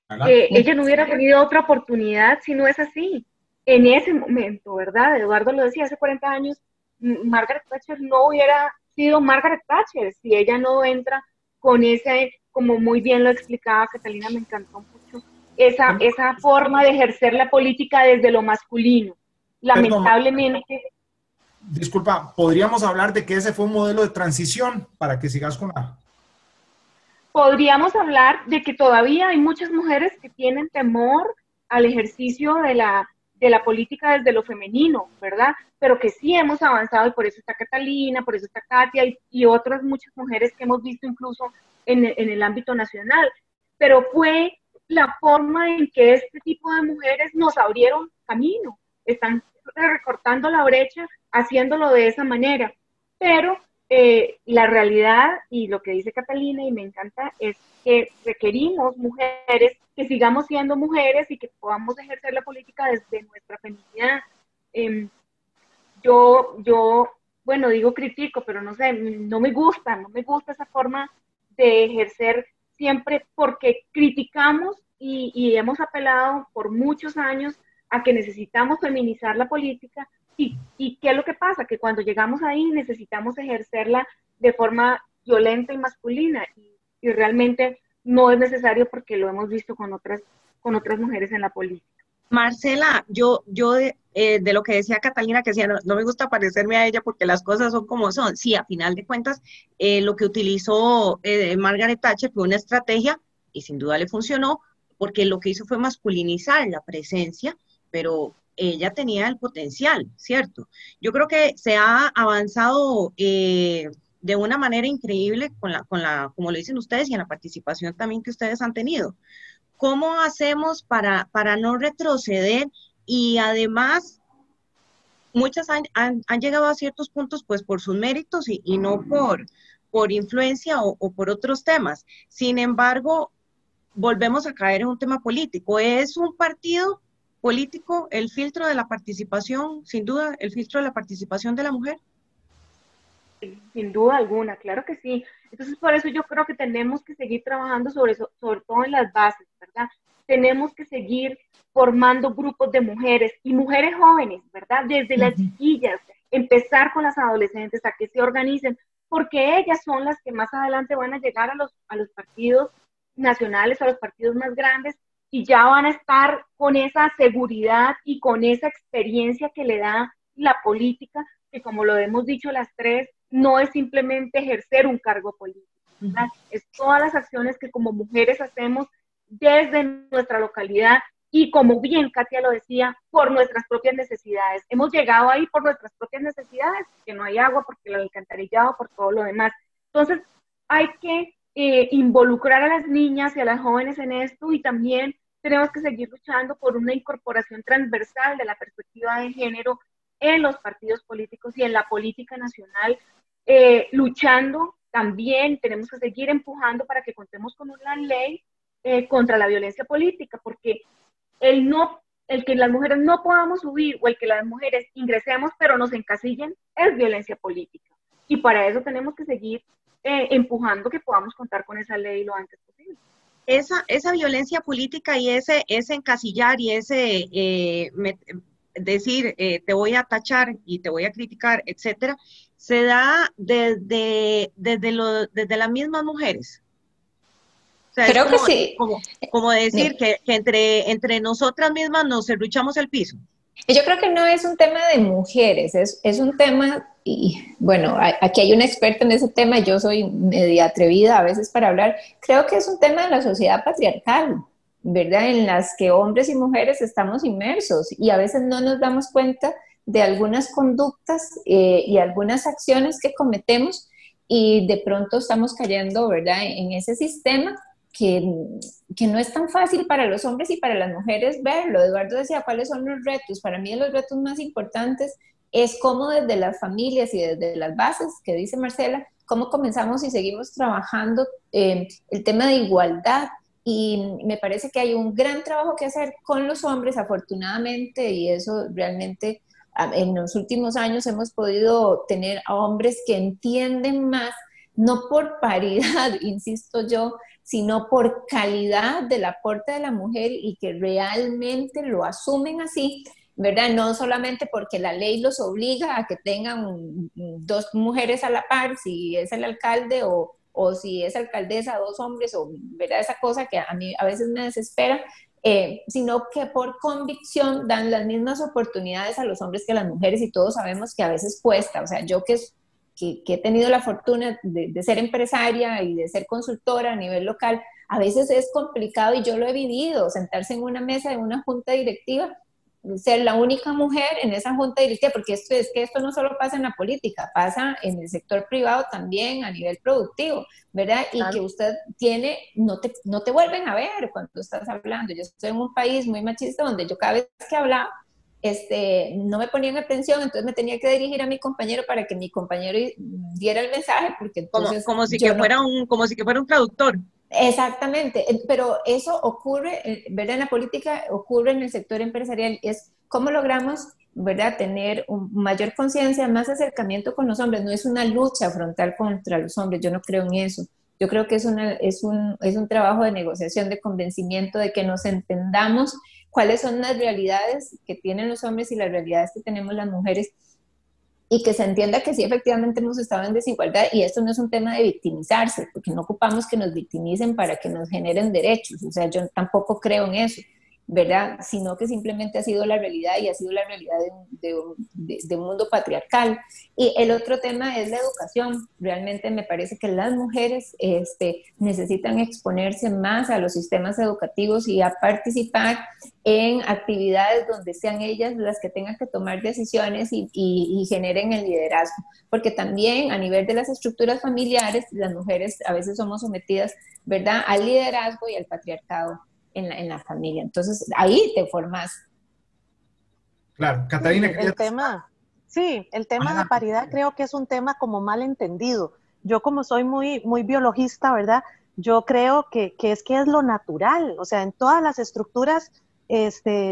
¿verdad? ella no hubiera tenido otra oportunidad si no es así. En ese momento, ¿verdad? Eduardo lo decía, hace 40 años, Margaret Thatcher no hubiera sido Margaret Thatcher si ella no entra con ese, como muy bien lo explicaba Catalina, me encantó mucho, esa forma de ejercer la política desde lo masculino. Perdón, Lamentablemente, disculpa, ¿podríamos hablar de que ese fue un modelo de transición para que sigas con la... podríamos hablar de que todavía hay muchas mujeres que tienen temor al ejercicio de la política desde lo femenino, ¿verdad? Pero que sí hemos avanzado y por eso está Catalina, por eso está Katia y otras muchas mujeres que hemos visto incluso en el ámbito nacional. Pero fue la forma en que este tipo de mujeres nos abrieron camino, están recortando la brecha, haciéndolo de esa manera. Pero la realidad y lo que dice Catalina y me encanta es que requerimos mujeres que sigamos siendo mujeres y que podamos ejercer la política desde nuestra feminidad. Eh, yo, bueno, digo critico, pero no sé, no me gusta esa forma de ejercer siempre porque criticamos y hemos apelado por muchos años a que necesitamos feminizar la política y ¿qué es lo que pasa? Que cuando llegamos ahí necesitamos ejercerla de forma violenta y masculina y realmente no es necesario porque lo hemos visto con otras mujeres en la política. Marcela, de lo que decía Catalina, que decía, no me gusta parecerme a ella porque las cosas son como son. Sí, a final de cuentas, lo que utilizó Margaret Thatcher fue una estrategia y sin duda le funcionó, porque lo que hizo fue masculinizar la presencia, pero ella tenía el potencial, ¿cierto? Yo creo que se ha avanzado de una manera increíble como lo dicen ustedes, y en la participación también que ustedes han tenido. ¿Cómo hacemos para no retroceder? Y además, muchas han llegado a ciertos puntos pues por sus méritos y no por influencia o por otros temas. Sin embargo, volvemos a caer en un tema político. ¿Es un partido político el filtro de la participación, sin duda, el filtro de la participación de la mujer? Sin duda alguna, claro que sí. Entonces, por eso yo creo que tenemos que seguir trabajando sobre eso, sobre todo en las bases, ¿verdad? Tenemos que seguir formando grupos de mujeres y mujeres jóvenes, ¿verdad? Desde las chiquillas, empezar con las adolescentes a que se organicen, porque ellas son las que más adelante van a llegar a los partidos nacionales, a los partidos más grandes, y ya van a estar con esa seguridad y con esa experiencia que le da la política, que como lo hemos dicho las tres, no es simplemente ejercer un cargo político, ¿verdad? Es todas las acciones que como mujeres hacemos desde nuestra localidad y como bien Katia lo decía, por nuestras propias necesidades. Hemos llegado ahí por nuestras propias necesidades, que no hay agua, porque el alcantarillado, por todo lo demás. Entonces, hay que involucrar a las niñas y a las jóvenes en esto y también tenemos que seguir luchando por una incorporación transversal de la perspectiva de género en los partidos políticos y en la política nacional, luchando también tenemos que seguir empujando para que contemos con una ley contra la violencia política, porque el que las mujeres no podamos subir o el que las mujeres ingresemos pero nos encasillen es violencia política. Y para eso tenemos que seguir empujando que podamos contar con esa ley lo antes posible. Esa violencia política y ese encasillar y ese decir te voy a tachar y te voy a criticar, etcétera, se da desde las mismas mujeres. O sea, Creo que sí. Como decir que entre nosotras mismas nos serruchamos el piso. Yo creo que no es un tema de mujeres, es un tema, y bueno, aquí hay una experta en ese tema, yo soy media atrevida a veces para hablar, creo que es un tema de la sociedad patriarcal, ¿verdad? En las que hombres y mujeres estamos inmersos y a veces no nos damos cuenta de algunas conductas y algunas acciones que cometemos y de pronto estamos cayendo, ¿verdad?, en ese sistema que no es tan fácil para los hombres y para las mujeres verlo. Eduardo decía, ¿cuáles son los retos? Para mí los retos más importantes es cómo desde las familias y desde las bases, que dice Marcela, cómo comenzamos y seguimos trabajando el tema de igualdad. Y me parece que hay un gran trabajo que hacer con los hombres, afortunadamente, y eso realmente en los últimos años hemos podido tener a hombres que entienden más, no por paridad, insisto yo, sino por calidad del aporte de la mujer y que realmente lo asumen así, ¿verdad? No solamente porque la ley los obliga a que tengan dos mujeres a la par, si es el alcalde o si es alcaldesa, dos hombres, o ¿verdad? Esa cosa que a mí a veces me desespera, sino que por convicción dan las mismas oportunidades a los hombres que a las mujeres y todos sabemos que a veces cuesta, o sea, yo que he tenido la fortuna de ser empresaria y de ser consultora a nivel local, a veces es complicado y yo lo he vivido, sentarse en una mesa de una junta directiva, ser la única mujer en esa junta directiva, porque esto no solo pasa en la política, pasa en el sector privado también a nivel productivo, ¿verdad? Y claro, que usted no te vuelven a ver cuando estás hablando. Yo estoy en un país muy machista donde yo cada vez que hablaba, no me ponían atención, entonces me tenía que dirigir a mi compañero para que mi compañero diera el mensaje, porque entonces como si fuera un traductor. Exactamente, pero eso ocurre, ¿verdad? En la política ocurre en el sector empresarial, es cómo logramos, ¿verdad?, tener mayor conciencia, más acercamiento con los hombres. No es una lucha frontal contra los hombres, yo no creo en eso. Yo creo que es un trabajo de negociación, de convencimiento, de que nos entendamos cuáles son las realidades que tienen los hombres y las realidades que tenemos las mujeres, y que se entienda que sí, efectivamente hemos estado en desigualdad, y esto no es un tema de victimizarse, porque no ocupamos que nos victimicen para que nos generen derechos, o sea, yo tampoco creo en eso, ¿verdad? Sino que simplemente ha sido la realidad y ha sido la realidad de un mundo patriarcal. Y el otro tema es la educación. Realmente me parece que las mujeres necesitan exponerse más a los sistemas educativos y a participar en actividades donde sean ellas las que tengan que tomar decisiones y generen el liderazgo. Porque también a nivel de las estructuras familiares, las mujeres a veces somos sometidas, ¿verdad?, al liderazgo y al patriarcado en la familia. Entonces, ahí te formas. Claro, Catalina. El tema de paridad creo que es un tema como mal entendido. Yo como soy muy, muy biologista, ¿verdad? Yo creo que es lo natural, o sea, en todas las estructuras,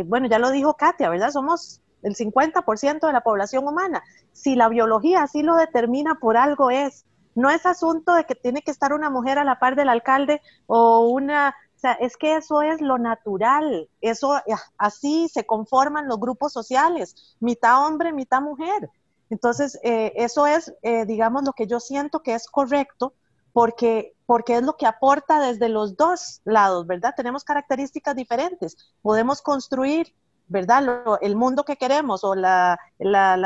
bueno, ya lo dijo Katia, ¿verdad? Somos el 50% de la población humana. Si la biología así lo determina, por algo es. No es asunto de que tiene que estar una mujer a la par del alcalde o sea, es que eso es lo natural, así se conforman los grupos sociales, mitad hombre, mitad mujer. Entonces, eso es, digamos, lo que yo siento que es correcto, porque es lo que aporta desde los dos lados, ¿verdad? Tenemos características diferentes, podemos construir, ¿verdad?, el mundo que queremos o la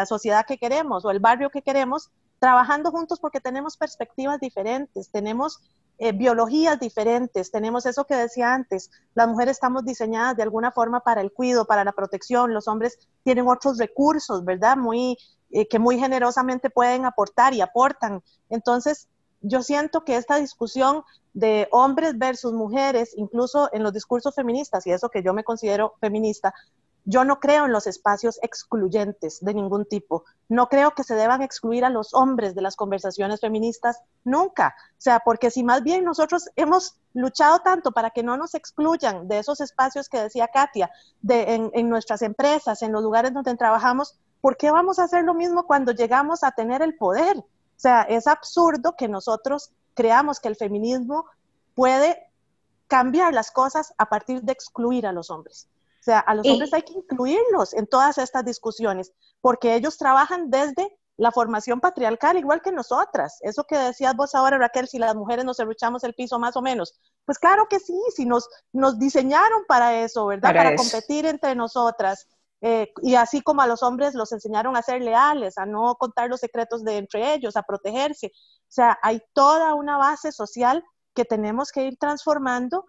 sociedad que queremos o el barrio que queremos, trabajando juntos porque tenemos perspectivas diferentes, tenemos biologías diferentes, tenemos eso que decía antes, las mujeres estamos diseñadas de alguna forma para el cuidado, para la protección, los hombres tienen otros recursos, ¿verdad?, que muy generosamente pueden aportar y aportan. Entonces, yo siento que esta discusión de hombres versus mujeres, incluso en los discursos feministas, y eso que yo me considero feminista, Yo no creo en los espacios excluyentes de ningún tipo. No creo que se deban excluir a los hombres de las conversaciones feministas nunca. O sea, porque si más bien nosotros hemos luchado tanto para que no nos excluyan de esos espacios que decía Katia, en nuestras empresas, en los lugares donde trabajamos, ¿por qué vamos a hacer lo mismo cuando llegamos a tener el poder? O sea, es absurdo que nosotros creamos que el feminismo puede cambiar las cosas a partir de excluir a los hombres. O sea, a los hombres hay que incluirlos en todas estas discusiones, porque ellos trabajan desde la formación patriarcal, igual que nosotras. Eso que decías vos ahora, Raquel, si las mujeres nos serruchamos el piso más o menos. Pues claro que sí, si nos diseñaron para eso, ¿verdad? Para competir entre nosotras. Y así como a los hombres los enseñaron a ser leales, a no contar los secretos de entre ellos, a protegerse. O sea, hay toda una base social que tenemos que ir transformando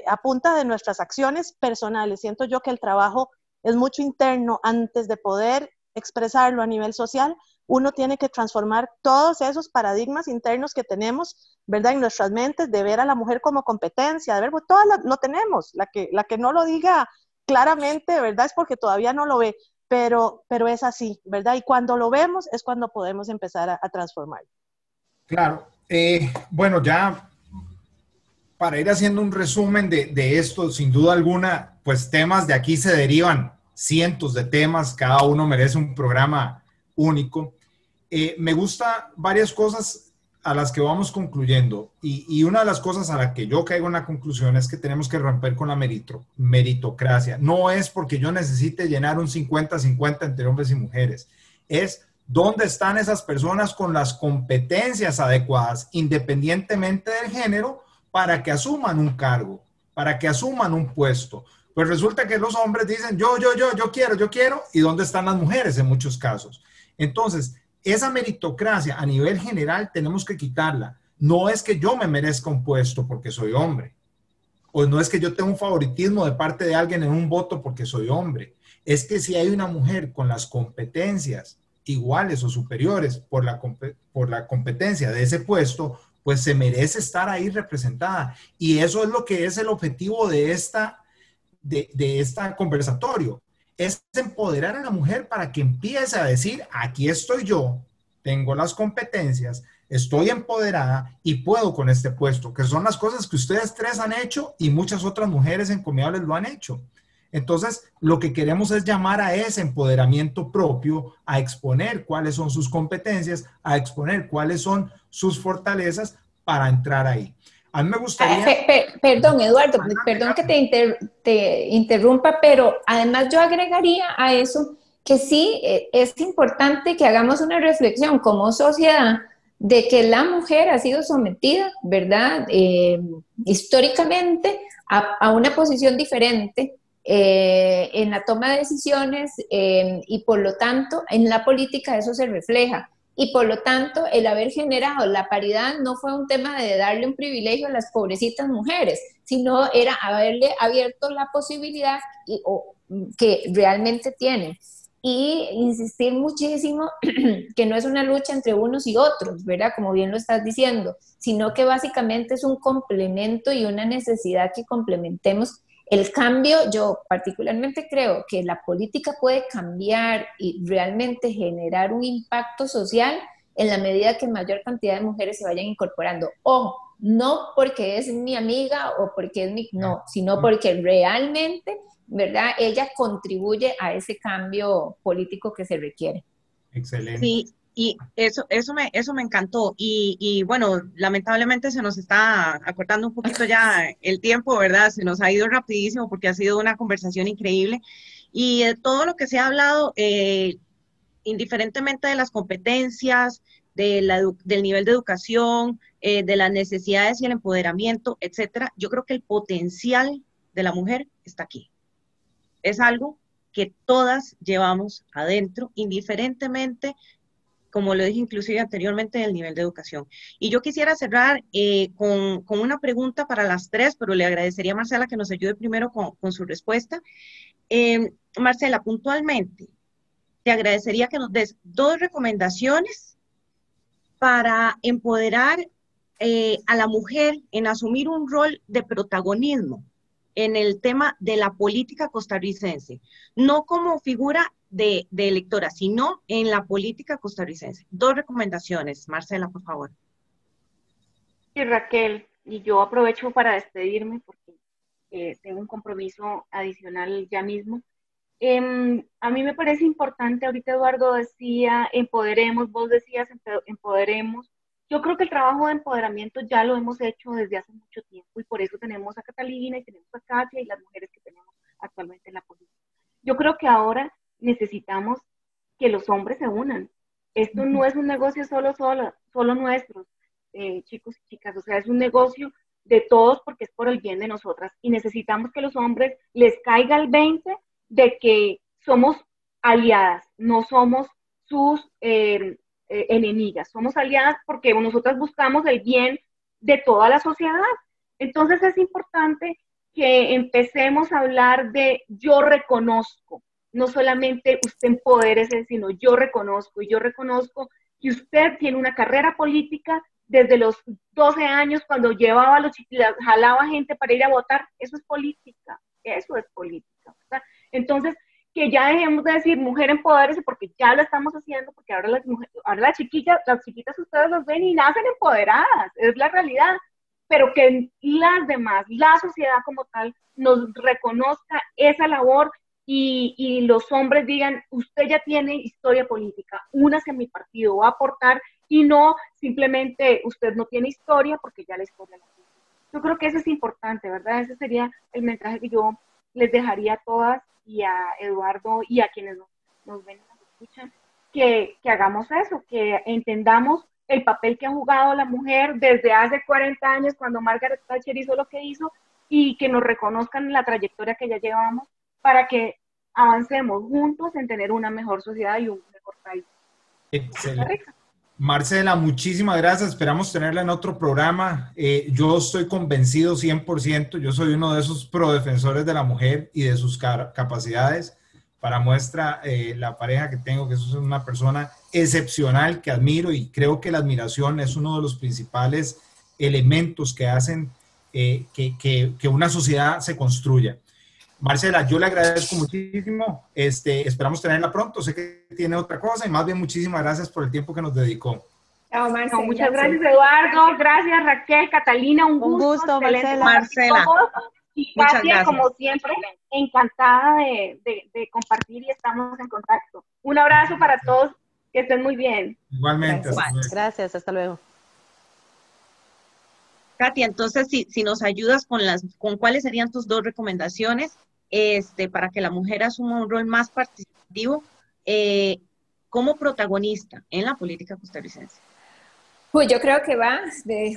a punta de nuestras acciones personales. Siento yo que el trabajo es mucho interno antes de poder expresarlo a nivel social. Uno tiene que transformar todos esos paradigmas internos que tenemos, ¿verdad? En nuestras mentes, de ver a la mujer como competencia, de ver, pues todas lo tenemos. La que no lo diga claramente, ¿verdad? Es porque todavía no lo ve, pero es así, ¿verdad? Y cuando lo vemos es cuando podemos empezar a transformar. Claro. Bueno, ya para ir haciendo un resumen de esto, sin duda alguna, pues temas de aquí se derivan cientos de temas, cada uno merece un programa único. Me gusta varias cosas a las que vamos concluyendo y una de las cosas a la que yo caigo en la conclusión es que tenemos que romper con la meritocracia. No es porque yo necesite llenar un 50-50 entre hombres y mujeres, es dónde están esas personas con las competencias adecuadas, independientemente del género, para que asuman un cargo, para que asuman un puesto. Pues resulta que los hombres dicen, yo quiero, y ¿dónde están las mujeres en muchos casos? Entonces, esa meritocracia a nivel general tenemos que quitarla. No es que yo me merezca un puesto porque soy hombre, o no es que yo tenga un favoritismo de parte de alguien en un voto porque soy hombre. Es que si hay una mujer con las competencias iguales o superiores por la competencia de ese puesto, pues se merece estar ahí representada. Y eso es lo que es el objetivo de esta conversatorio. Es empoderar a la mujer para que empiece a decir, aquí estoy yo, tengo las competencias, estoy empoderada y puedo con este puesto, que son las cosas que ustedes tres han hecho y muchas otras mujeres encomiables lo han hecho. Entonces, lo que queremos es llamar a ese empoderamiento propio, a exponer cuáles son sus competencias, a exponer cuáles son sus fortalezas para entrar ahí. A mí me gustaría... Perdón, Eduardo, perdón que te interrumpa, pero además yo agregaría a eso que sí es importante que hagamos una reflexión como sociedad de que la mujer ha sido sometida, ¿verdad? Históricamente a una posición diferente en la toma de decisiones y por lo tanto en la política eso se refleja. Y por lo tanto, el haber generado la paridad no fue un tema de darle un privilegio a las pobrecitas mujeres, sino era haberle abierto la posibilidad que realmente tienen. Y insistir muchísimo que no es una lucha entre unos y otros, ¿verdad? Como bien lo estás diciendo, sino que básicamente es un complemento y una necesidad que complementemos. El cambio, yo particularmente creo que la política puede cambiar y realmente generar un impacto social en la medida que mayor cantidad de mujeres se vayan incorporando. Ojo, no porque es mi amiga o porque es no, sino porque realmente, ¿verdad? Ella contribuye a ese cambio político que se requiere. Excelente. Sí. Y eso me encantó. Y bueno, lamentablemente se nos está acortando un poquito ya el tiempo, ¿verdad? Se nos ha ido rapidísimo porque ha sido una conversación increíble. Y todo lo que se ha hablado, indiferentemente de las competencias, del nivel de educación, de las necesidades y el empoderamiento, etcétera, yo creo que el potencial de la mujer está aquí. Es algo que todas llevamos adentro, indiferentemente, como lo dije inclusive anteriormente, del nivel de educación. Y yo quisiera cerrar con una pregunta para las tres, pero le agradecería a Marcela que nos ayude primero con su respuesta. Marcela, puntualmente, te agradecería que nos des 2 recomendaciones para empoderar a la mujer en asumir un rol de protagonismo en el tema de la política costarricense, no como figura de electora, sino en la política costarricense. 2 recomendaciones, Marcela, por favor. Y Raquel, y yo aprovecho para despedirme porque tengo un compromiso adicional ya mismo. A mí me parece importante, ahorita Eduardo decía, empoderemos, vos decías, empoderemos. Yo creo que el trabajo de empoderamiento ya lo hemos hecho desde hace mucho tiempo y por eso tenemos a Catalina y tenemos a Katia y las mujeres que tenemos actualmente en la política. Yo creo que ahora necesitamos que los hombres se unan. Esto no es un negocio solo nuestro, chicos y chicas, o sea, es un negocio de todos porque es por el bien de nosotras y necesitamos que los hombres les caiga el 20 de que somos aliadas, no somos sus enemigas, somos aliadas porque nosotras buscamos el bien de toda la sociedad. Entonces es importante que empecemos a hablar de yo reconozco, no solamente usted empodérese, sino yo reconozco, y yo reconozco que usted tiene una carrera política desde los 12 años cuando llevaba a los chiquitos, jalaba gente para ir a votar. Eso es política, ¿verdad? Entonces, que ya dejemos de decir mujer empodérese porque ya lo estamos haciendo, porque ahora las chiquitas ustedes los ven y nacen empoderadas, es la realidad, pero que las demás, la sociedad como tal, nos reconozca esa labor y los hombres digan, usted ya tiene historia política, únase a mi partido, va a aportar, y no simplemente usted no tiene historia porque ya la historia la tiene. Yo creo que eso es importante, ¿verdad? Ese sería el mensaje que yo les dejaría a todas y a Eduardo y a quienes nos ven y nos escuchan, que hagamos eso, que entendamos el papel que ha jugado la mujer desde hace 40 años cuando Margaret Thatcher hizo lo que hizo y que nos reconozcan la trayectoria que ya llevamos para que avancemos juntos en tener una mejor sociedad y un mejor país. Excelente. Marcela, muchísimas gracias. Esperamos tenerla en otro programa. Yo estoy convencido 100%. Yo soy uno de esos prodefensores de la mujer y de sus capacidades. Para muestra, la pareja que tengo, que es una persona excepcional que admiro, y creo que la admiración es uno de los principales elementos que hacen que una sociedad se construya. Marcela, yo le agradezco muchísimo, esperamos tenerla pronto, sé que tiene otra cosa y más bien muchísimas gracias por el tiempo que nos dedicó. Chao, Marcela. No, muchas gracias, Eduardo, gracias Raquel, Catalina, un gusto Marcela. Y Katia, como siempre, encantada de compartir y estamos en contacto. Un abrazo para todos, que estén muy bien. Igualmente. Gracias, hasta luego. Katia, entonces, si nos ayudas con cuáles serían tus 2 recomendaciones para que la mujer asuma un rol más participativo como protagonista en la política costarricense. Pues yo creo que va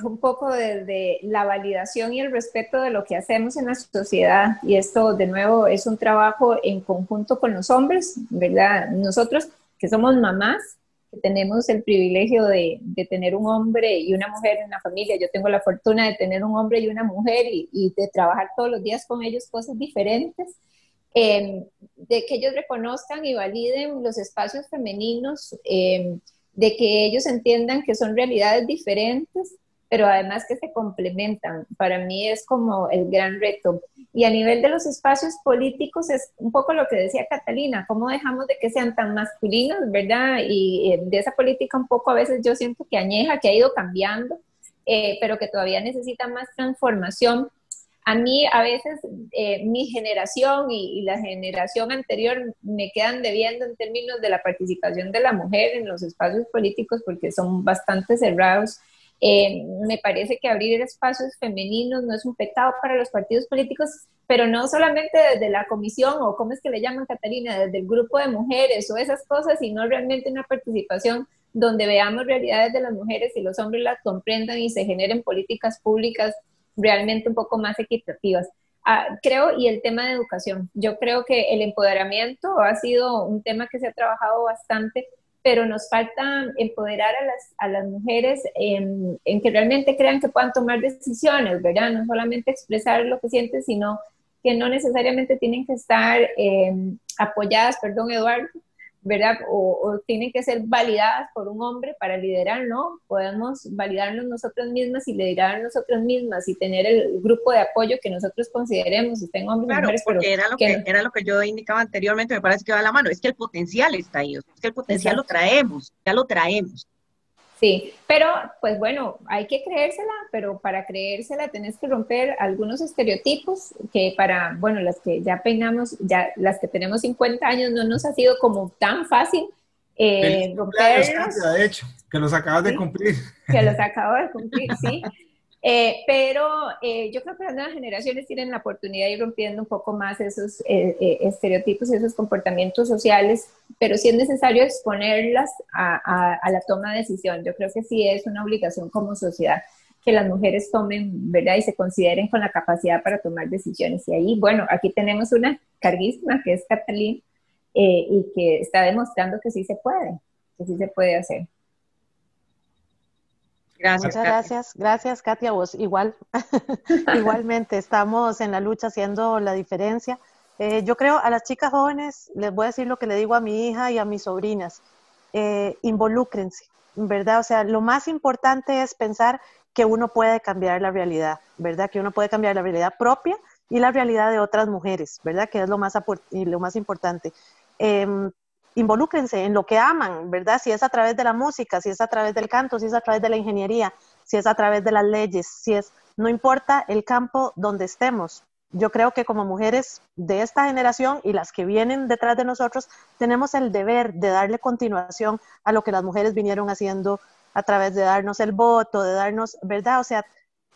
un poco desde la validación y el respeto de lo que hacemos en la sociedad, y esto de nuevo es un trabajo en conjunto con los hombres, ¿verdad? Nosotros que somos mamás, que tenemos el privilegio de tener un hombre y una mujer en la familia. Yo tengo la fortuna de tener un hombre y una mujer y de trabajar todos los días con ellos cosas diferentes, de que ellos reconozcan y validen los espacios femeninos, de que ellos entiendan que son realidades diferentes, pero además que se complementan. Para mí es como el gran reto. Y a nivel de los espacios políticos es un poco lo que decía Catalina, cómo dejamos de que sean tan masculinos, ¿verdad? Y de esa política un poco a veces yo siento que añeja, que ha ido cambiando, pero que todavía necesita más transformación. A mí a veces mi generación y la generación anterior me quedan debiendo en términos de la participación de la mujer en los espacios políticos porque son bastante cerrados. Me parece que abrir espacios femeninos no es un pecado para los partidos políticos, pero no solamente desde la comisión o cómo es que le llaman, Catalina, desde el grupo de mujeres o esas cosas, sino realmente una participación donde veamos realidades de las mujeres y los hombres las comprendan y se generen políticas públicas realmente un poco más equitativas. Creo, y el tema de educación, yo creo que el empoderamiento ha sido un tema que se ha trabajado bastante, pero nos falta empoderar a las mujeres en que realmente crean que puedan tomar decisiones, ¿verdad? No solamente expresar lo que sienten, sino que no necesariamente tienen que estar apoyadas, perdón Eduardo, ¿verdad? O tienen que ser validadas por un hombre para liderar, ¿no? Podemos validarnos nosotras mismas y liderar nosotras mismas y tener el grupo de apoyo que nosotros consideremos, estén hombres o Claro, mujeres, pero porque era lo que yo indicaba anteriormente, me parece que va de la mano, es que el potencial está ahí, es que el potencial lo traemos, ya lo traemos. Sí, pero pues bueno, hay que creérsela, pero para creérsela tenés que romper algunos estereotipos que para, bueno, las que ya peinamos, ya las que tenemos 50 años no nos ha sido como tan fácil Feliz cumpleaños, romperlos. Katia, de hecho, que los acabas de cumplir. Que los acabo de cumplir, sí. Pero yo creo que las nuevas generaciones tienen la oportunidad de ir rompiendo un poco más esos estereotipos y esos comportamientos sociales, pero sí es necesario exponerlas a la toma de decisión. Yo creo que sí es una obligación como sociedad que las mujeres tomen, ¿verdad? Y se consideren con la capacidad para tomar decisiones. Y ahí, bueno, aquí tenemos una carguísima que es Catalina y que está demostrando que sí se puede hacer. Gracias, Muchas gracias Katia, vos igual, igualmente estamos en la lucha haciendo la diferencia. Yo creo a las chicas jóvenes, les voy a decir lo que le digo a mi hija y a mis sobrinas, involúcrense, ¿verdad? O sea, lo más importante es pensar que uno puede cambiar la realidad, ¿verdad? Que uno puede cambiar la realidad propia y la realidad de otras mujeres, ¿verdad? Que es lo más importante. Involúcrense en lo que aman, ¿verdad? Si es a través de la música, si es a través del canto, si es a través de la ingeniería, si es a través de las leyes, no importa el campo donde estemos. Yo creo que como mujeres de esta generación y las que vienen detrás de nosotros, tenemos el deber de darle continuación a lo que las mujeres vinieron haciendo a través de darnos el voto, de darnos, ¿verdad? O sea,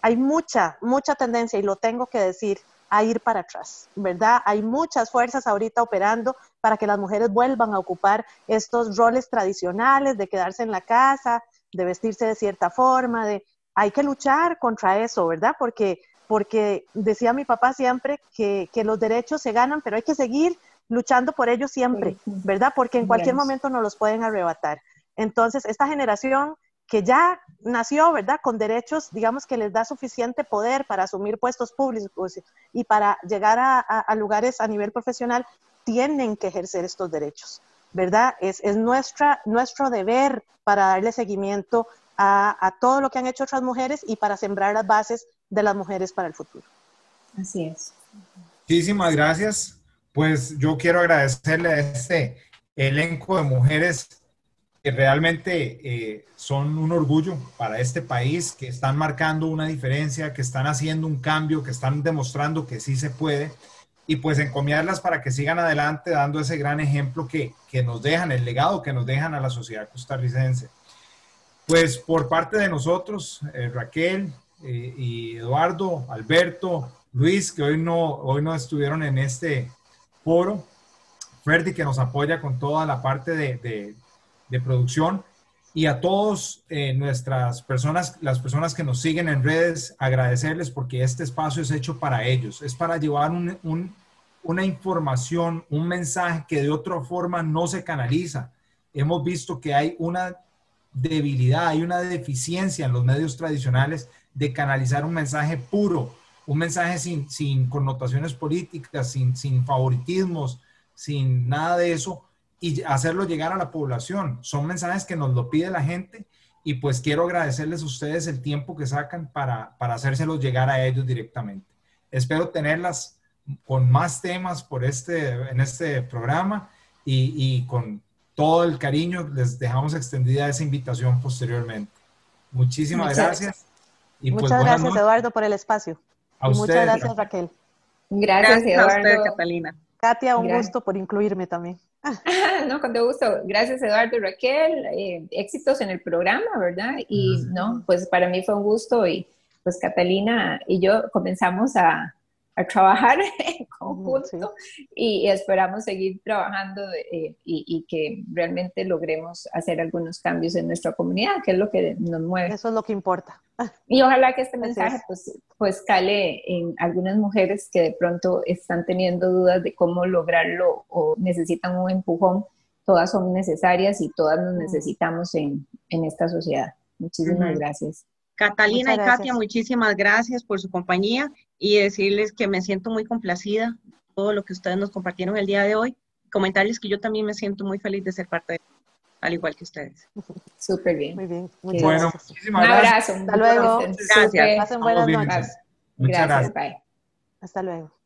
hay mucha tendencia, y lo tengo que decir, a ir para atrás, ¿verdad? Hay muchas fuerzas ahorita operando para que las mujeres vuelvan a ocupar estos roles tradicionales de quedarse en la casa, de vestirse de cierta forma, hay que luchar contra eso, ¿verdad? Porque decía mi papá siempre que los derechos se ganan, pero hay que seguir luchando por ellos siempre, ¿verdad? Porque en cualquier momento nos los pueden arrebatar. Entonces, esta generación que ya nació, ¿verdad?, con derechos, digamos, que les da suficiente poder para asumir puestos públicos y para llegar a lugares a nivel profesional, tienen que ejercer estos derechos, ¿verdad? Es nuestro deber para darle seguimiento a todo lo que han hecho otras mujeres y para sembrar las bases de las mujeres para el futuro. Así es. Muchísimas gracias. Pues yo quiero agradecerle a este elenco de mujeres que realmente son un orgullo para este país, que están marcando una diferencia, que están haciendo un cambio, que están demostrando que sí se puede, y pues encomiarlas para que sigan adelante dando ese gran ejemplo que nos dejan, el legado que nos dejan a la sociedad costarricense. Pues por parte de nosotros, Raquel y Eduardo, Alberto, Luis, que hoy no estuvieron en este foro, Ferdi, que nos apoya con toda la parte de producción, y a todos las personas que nos siguen en redes, agradecerles porque este espacio es hecho para ellos, es para llevar una información, un mensaje que de otra forma no se canaliza. Hemos visto que hay una debilidad, hay una deficiencia en los medios tradicionales de canalizar un mensaje puro, un mensaje sin connotaciones políticas, sin favoritismos, sin nada de eso, y hacerlo llegar a la población. Son mensajes que nos lo pide la gente, y pues quiero agradecerles a ustedes el tiempo que sacan para hacérselos llegar a ellos directamente. Espero tenerlas con más temas en este programa, y con todo el cariño les dejamos extendida esa invitación posteriormente. Muchísimas gracias. Y pues, muchas gracias, Eduardo, por el espacio. A ustedes, muchas gracias, Raquel. Gracias, Eduardo. A usted, Catalina. Katia, un gusto por incluirme también. No, con todo gusto. Gracias, Eduardo y Raquel. Éxitos en el programa, ¿verdad? Y no, pues para mí fue un gusto, y pues Catalina y yo comenzamos a trabajar en conjunto, y esperamos seguir trabajando y que realmente logremos hacer algunos cambios en nuestra comunidad, que es lo que nos mueve. Eso es lo que importa. Y ojalá que este mensaje pues cale en algunas mujeres que de pronto están teniendo dudas de cómo lograrlo o necesitan un empujón. Todas son necesarias y todas nos necesitamos en esta sociedad. Muchísimas gracias. Catalina y Katia, muchísimas gracias por su compañía, y decirles que me siento muy complacida por todo lo que ustedes nos compartieron el día de hoy. comentarles que yo también me siento muy feliz de ser parte de, al igual que ustedes. Súper bien. Muy bien. Muchas Bueno, gracias. muchísimas Un gracias. abrazo. Hasta luego. Gracias. Pasen buenas Bien. noches. Muchas Gracias, gracias. bye. Hasta luego.